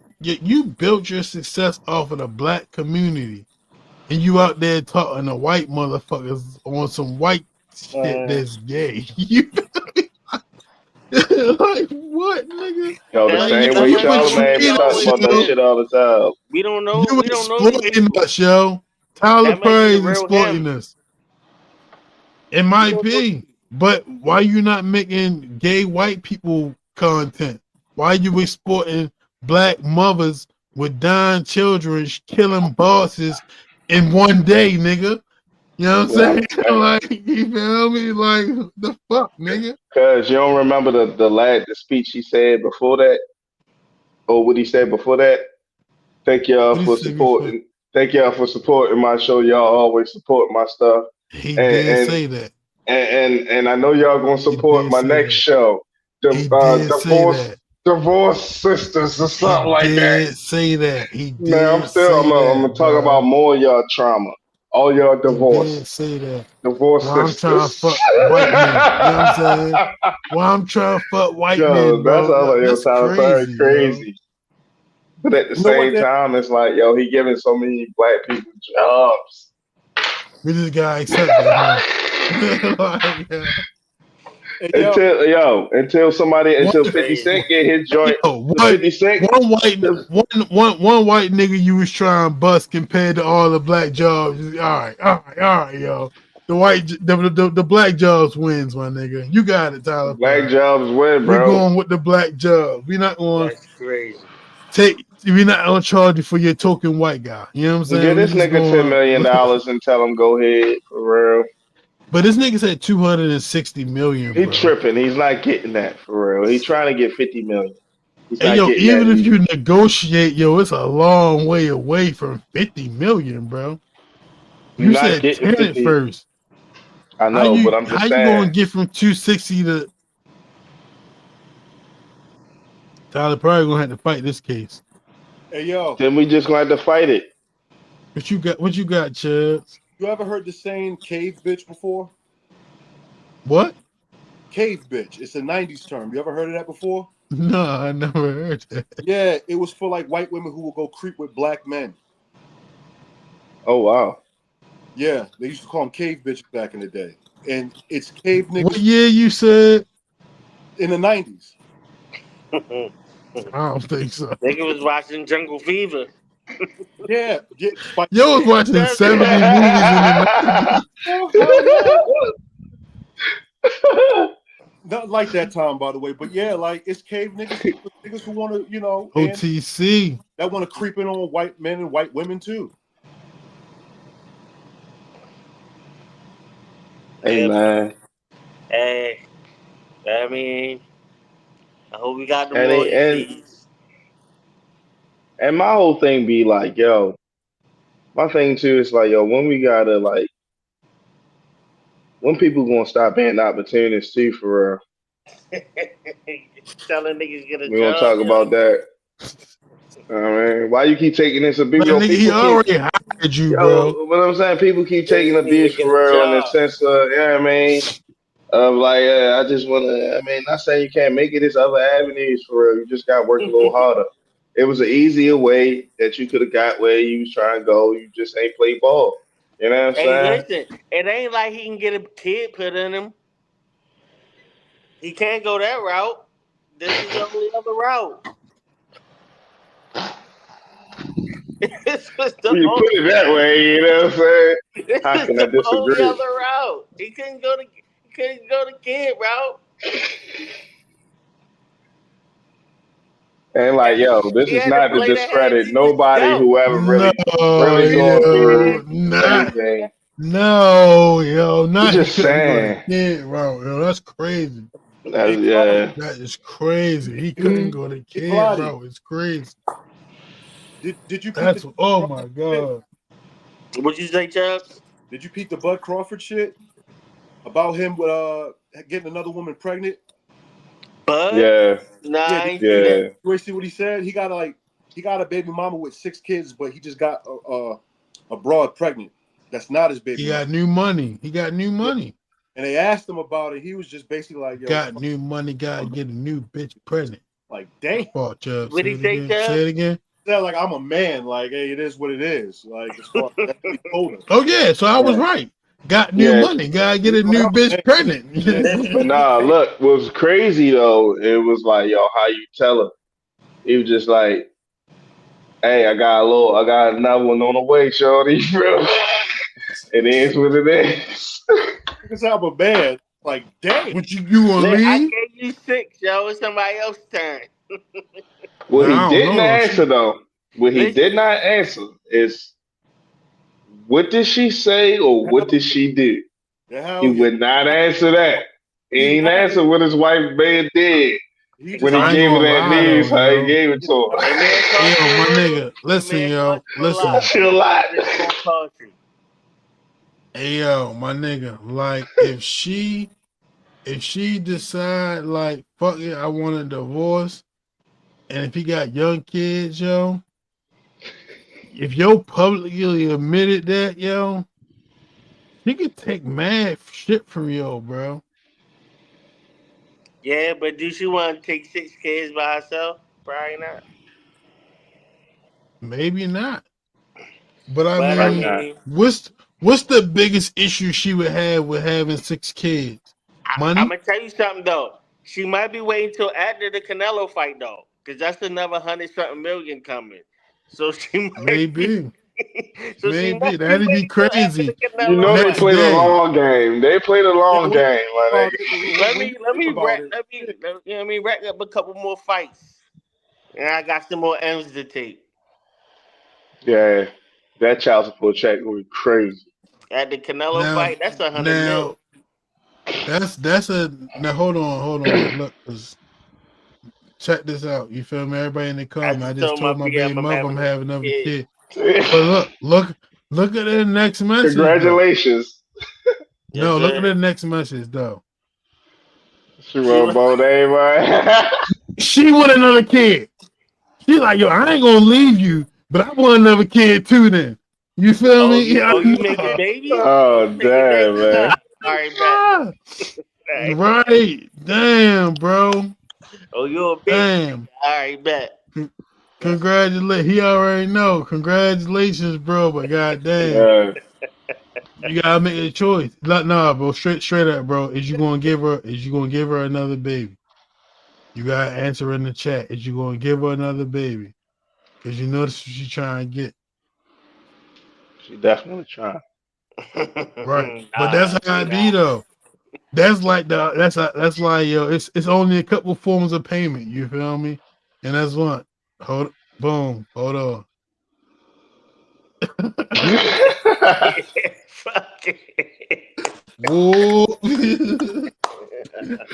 off of the black community, and you out there talking to white motherfuckers on some white shit that's gay. You like what, nigga?
Yo, the
That,
Like,
same
that
way
you
like what
Charlamagne
we
be
exploiting
talking
us,
always
about that
yo.
say.
shit all the time.
We don't know.
You
We don't know these
exploiting
people.
us, yo. Tyler
That make
Perry
it the
is
real
exploiting
him.
us. It
We
might
don't know.
be, but why you not making gay white people content? Why you exporting black mothers with dying children, killing bosses in one day, nigga? You know what I'm saying? Like, you feel me? Like, the fuck, nigga?
Cause you don't remember the speech he said before that, or what he said before that. Thank y'all
What he
for
say before?
supporting. Thank y'all for supporting my show. Y'all always support my stuff,
He
and
did
and
say that.
and I know y'all gonna
He
support
did
my
say
next
that.
show,
He did say
divorce
that.
sisters or
He
something like that.
did say that. He
Man,
did
I'm
say
gonna
that,
talk about
bro.
more of y'all trauma, all y'all
He did
divorces,
say that.
divorce
Well, I'm trying to
sisters.
fuck white men. You know what I'm saying? Well, I'm trying to fuck white
Yo,
men,
that's
bro.
all like yo,
That's
Tyler Perry
crazy, yo.
crazy. But at the
You know what?
same time, it's like, yo, he giving so many black people jobs.
We just gotta accept it, huh? Like,
Hey, yo,
until 50
Crazy.
Cent get his joint,
yo,
the 50 Cent, the,
one white nigga you was trying to bust compared to all the black jobs. All right, yo. The black jobs wins, my nigga. You got it,
the
Tyler
black
Perry.
jobs win,
We're
bro.
going with the black jobs. We're not going to
That's crazy.
we're not gonna charge you for your token white guy. You know what I'm
Get
saying? We
this
just
nigga $10
going
million and tell him go ahead for real.
but this nigga said 260 million,
He
bro.
tripping. He's not getting that for real. He trying to get 50 million. He's
Hey,
not
yo,
getting that
even if
either.
you negotiate, yo, it's a long way away from 50 million, bro.
You're
You
not
said
getting
10 at
50.
first.
I
How
know, but
you
I'm
how
just
you
saying.
gonna get from 260 to Tyler probably gonna have to fight this case.
hey, yo,
Then we just gonna have to fight it.
What you got, Chubbs?
you ever heard the saying "cave bitch" before?
What?
Cave bitch. It's a '90s term. You ever heard of that before?
No, I never heard that.
Yeah, it was for like white women who will go creep with black men.
Oh wow.
Yeah, they used to call them cave bitches back in the day, and it's cave
What
niggas
year you said?
in the '90s.
Nigga
I don't think so.
was watching Jungle Fever.
Yeah, Spike.
Yo was watching
That's
70 movies in the 90s.
Oh hell yeah! Nothing like that time, by the way. But yeah, like it's cave niggas who want to, and
OTC.
that want to creep in on white men and white women too.
Hey man.
Hey, I mean, I hope we got the
And he,
royalties.
and my whole thing be like, yo, my thing too is like, yo, when we gotta like when people gonna stop being opportunists too for real.
Telling niggas get a
We gonna
job,
talk
yo.
about that. I mean, why you keep taking this abuse?
Like,
Yo,
nigga, he
people keep
already hired you, bro.
yo, what I'm saying, people keep
They
taking
just need to
abuse
get
for
a
real in the
job.
sense of, you know what I mean? Of like, I just wanna, I mean, not saying you can't make it. There's other avenues for real. You just gotta work a little harder. It was an easier way that you could have got where you was trying to go. You just ain't play ball. You know what I'm
Hey,
saying?
listen, it ain't like he can get a kid put in him. He can't go that route. This is the only other route. This was the
When you put
only.
it that way, you know what I'm saying?
This
How
is
can I
the only
disagree?
other route. He couldn't go to. He couldn't go the kid route.
And
He
like, yo, this
he
is
had to
not to
play the hand
discredit
he was
nobody
dealt.
who ever
No,
really going through
yo,
the same
not
thing.
no, yo,
I'm
not he
just
couldn't go to
saying.
kid route, yo. That's crazy.
Hey,
Yeah.
That is crazy. He couldn't
Mm.
go to
hey,
kid
Vladi,
route. It's crazy.
did you peep the
That's oh
Crawford
my
shit?
god.
What you say, Chubbs?
Did you peep the Bud Crawford shit about him getting another woman pregnant?
Bud?
Yeah.
Nah,
Yeah,
I
did
ain't
you see
see
that?
Yeah.
You see what he said? He got a baby mama with 6 kids, but he just got abroad pregnant. That's not his baby.
He got new money. He got new money.
And they asked him about it. He was just basically like, "Yo,
got new money. Got to get a new bitch pregnant."
like, damn.
Fault, Chubb.
What
Say
he
it
say,
again.
Chubb?
Say it again.
Said like, I'm a man. Like, hey, it is what it is. Like, as far as that's what he told him.
Oh yeah, so I was right. Got new
Yeah.
money. Gotta get a new bitch pregnant.
But nah, look, what was crazy though, it was like, yo, how you tell her? He was just like, hey, I got another one on the way, shorty. It is what it is.
Because I'm a man. Like, damn.
What you gonna
Look, I
leave?
gave you 6, yo. It's somebody else's turn.
What
Nah, I
he
don't
didn't
know.
answer though, what he
Listen.
did not answer is, what did she say or what did she do?
The hell
He
yeah.
would not answer that. He
He
ain't
lied.
answer what his wife man did
He
when
just
he
I ain't
gave her
gonna
that
lie
news.
though,
How he
yo.
gave it to her.
That man
Hey,
cost
yo,
you
my
a
nigga,
little.
listen,
That man
yo,
cost you a
listen.
lot.
She a lot.
It's gonna cost you.
Hey, yo, my nigga, like if she decide like fuck it, I want a divorce, and if he got young kids, yo, if yo publicly admitted that, yo, he could take mad shit from yo, bro.
Yeah, but do she want to take 6 kids by herself? Probably not.
Maybe not. But I
But I
Probably
mean,
not.
mean,
what's the biggest issue she would have with having 6 kids?
I'm
Money?
gonna tell you something though. She might be waiting till after the Canelo fight though, because that's another 100-something million coming. So she might be.
Maybe.
So she
Maybe.
might be
That'd be
waiting till after the
crazy.
You
Canelo
know they
Next
fight.
played a
day.
long game. They played a
yeah,
long game, my nigga.
Let
when
me
you
let
think
me
about
rack
it.
you know what I mean, rack up a couple more fights, and I got some more M's to take.
Yeah, that child support check would be crazy.
At the Canelo
Now
fight, that's 100 mil.
now that's a now hold on. Look, 'cause check this out. You feel me? Everybody in the
I
comment. I
just
just
told my
told my baby
PM I'm
mother I'm
having a
having another
kid.
kid. But look at the next message though.
Congratulations.
Yes,
No, look at
sir.
the next message though.
She wrote both name, right?
She want another kid. She like, yo, I ain't gonna leave you, but I want another kid too then. You feel
Oh,
me?
you
Yeah,
oh you making babies?
Oh,
You making
damn,
babies?
man.
Huh? All right, bet. All right.
right. Damn, bro.
Oh, you a baby?
Damn.
All right, bet.
Congratulations. He already know. Congratulations, bro. But goddamn,
Yeah.
you gotta make a choice. Nah, bro. Straight up, bro. Is you gonna give her another baby? You gotta answer in the chat. Is you gonna give her another baby? Cause you know that's what she trying to get.
She definitely trying.
Right. But
Nah,
that's how
she
it be
not.
though. That's like that's like yo, it's only a couple forms of payment, you feel me? And that's what. Hold on.
Fuck it.
Whoa.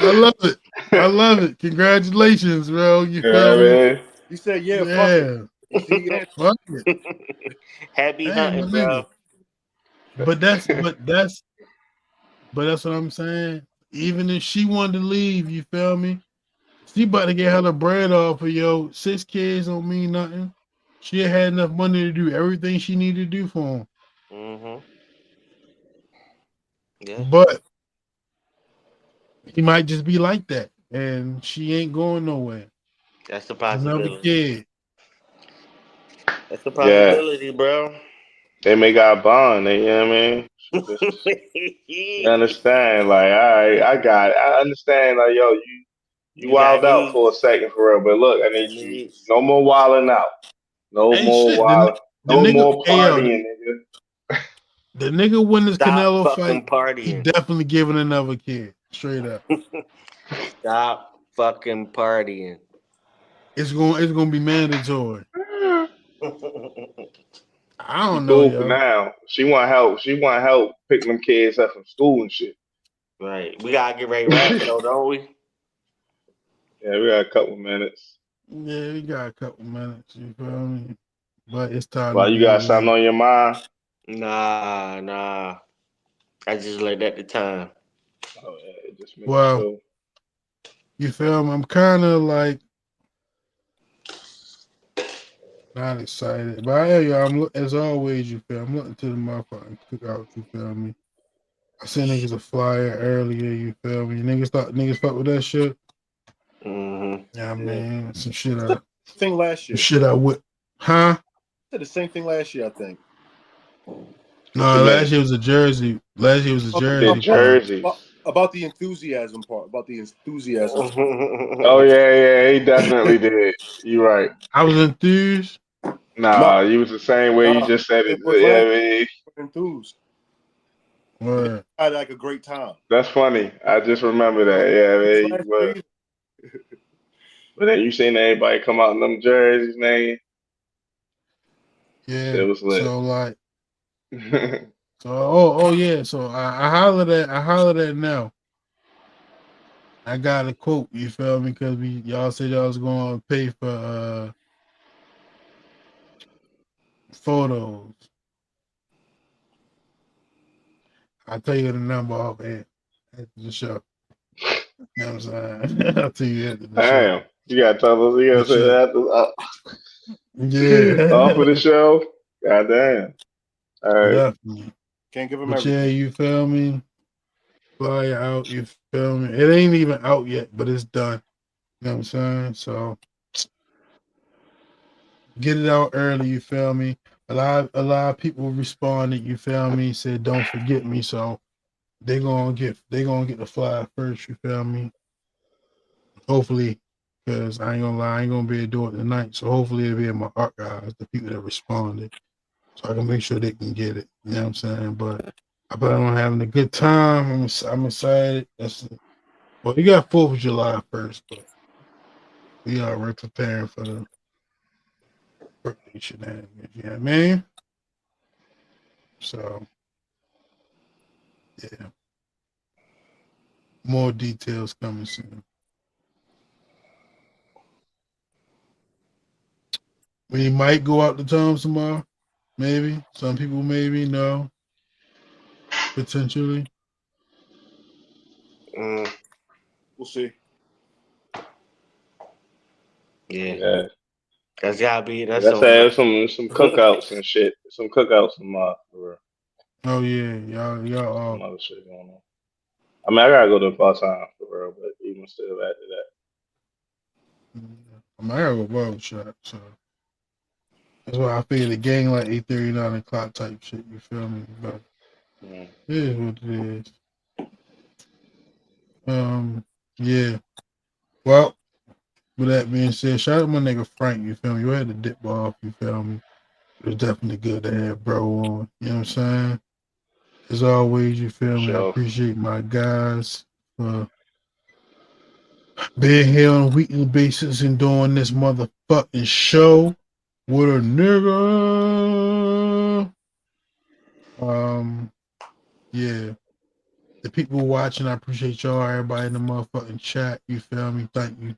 I love it. I love it. Congratulations, bro. You
Yeah,
feel me?
man.
He said, yeah, fuck it.
Yeah.
He answered.
Fuck it.
Happy
Hey, my
hunting,
nigga.
bro.
But that's what I'm saying. Even if she wanted to leave, you feel me? She about to get her bread off of yo. 6 kids don't mean nothing. She had enough money to do everything she needed to do for him.
Mm-hmm. Yeah,
But he might just be like that. And she ain't going nowhere.
that's a
Another
possibility.
kid.
That's a
Yeah.
possibility, bro.
They may got a bond, you know what I mean? She just, you understand, like, all right, I understand, like, yo, you
You got
wild out
needs.
for a second for real, but look, I
You
need
got
you,
needs.
no more wilding out. No
Hey
more
shit.
wild,
The
no
nigga,
more
hey yo,
partying, nigga.
the nigga win this
Stop
Canelo fight,
fucking
he
partying.
definitely giving another kid. Straight up.
Stop fucking partying.
It's gonna be mandatory. I
She
don't know,
cool for
yo.
now. She want help. She want help picking them kids up from school and shit.
Right. We gotta get ready to wrap though, don't we?
Yeah, we got a couple minutes.
Yeah, we got a couple minutes, you feel me? But it's time to
Well, you
be
got something
leaving.
on your mind?
Nah. I just let at the time.
Oh yeah, just making
Well,
sure.
you feel me? I'm kind of like, Not excited, but I hear you. As always. You feel? I'm looking to the motherfucking cookout. You feel me? I sent niggas a flyer earlier. You feel me? Niggas fuck with that shit.
Mm-hmm.
Yeah,
Yeah.
man. Some shit.
Thing last year.
Shit I would. Huh?
Did the same thing last year, I think.
What you
No, last
mean?
year was a jersey. Last year was a
The
jersey part.
jerseys.
About the enthusiasm part. About the enthusiasm.
Oh yeah, he definitely did. You right.
I was enthused.
No,
Nah, you was the same way you just said it.
it was
Yeah,
last
I mean,
year, enthused.
Word.
I had like a great time.
that's funny. I just remember
So,
that. Yeah, I
this
mean,
last year, either.
but then you seen everybody come out in them jerseys, man.
Yeah.
Shit was lit.
So like. So oh yeah. So I hollered at now. I got a quote. You feel me? Because y'all said y'all was going to pay for photos. I'll tell you the number off air after the show. You know what I'm saying? I'll tell you after the show.
Damn, you gotta tell us. You gotta
But
say
yeah.
that off of the
Yeah.
show. God damn. All right.
Definitely.
Can't give him
But yeah,
everything.
you feel me? Fly out, you feel me? It ain't even out yet, but it's done. You know what I'm saying? So get it out early, you feel me? A lot of people responded, you feel me, said don't forget me. So they gonna get the fly first, you feel me? Hopefully, because I ain't gonna lie, I ain't gonna be able to do it tonight. So hopefully it'll be in my archives, the people that responded. So I can make sure they can get it. You know what I'm saying? But I plan on having a good time. I'm excited. Well, you got 4th of July first, but we already preparing for the birthday shenanigans. You know what I mean? So, yeah. More details coming soon. We might go out to Tom's tomorrow. Maybe. Some people maybe, no. Potentially.
Mm,
We'll see.
yeah.
Yeah.
That's gotta be.
Like
That's
I
over.
said, some cookouts and shit. Some cookouts tomorrow. For real.
Oh, yeah. Y'all
Some
all.
other shit going on. I mean, I gotta go to the part time for real, but even still after
I gotta go barbershop, so that's why I figured the gang like 8:30, 9 o'clock type shit, you feel me? But
that.
it is what it is. Yeah. Well, with that being said, shout out to my nigga Frank, you feel me? You had to dip off, you feel me? It was definitely good to have bro on, you know what I'm saying? As always, you feel me? I
Sure.
appreciate my guys for being here on a weekly basis and doing this motherfucking show with a nigga. Yeah. The people watching, I appreciate y'all, everybody in the motherfucking chat, you feel me? Thank you.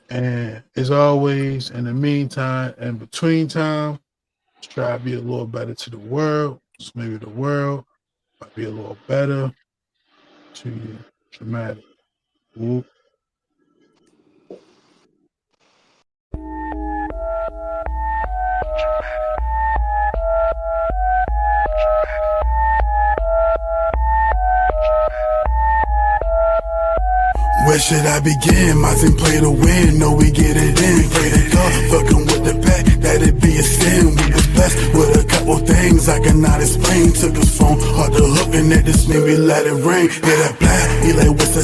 And as always, in the meantime and between time, let's try to be a little better to the world. So maybe the world might be a little better to you. TraMatic. Whoop.
Where should I begin? My team play to win, know we get it in. Play the cup, fucking with the pack, that'd be a sin. We was blessed with a couple things I cannot explain. Took his phone, hard to hook, and at this name we let it rain. Hit that black, he like, what's the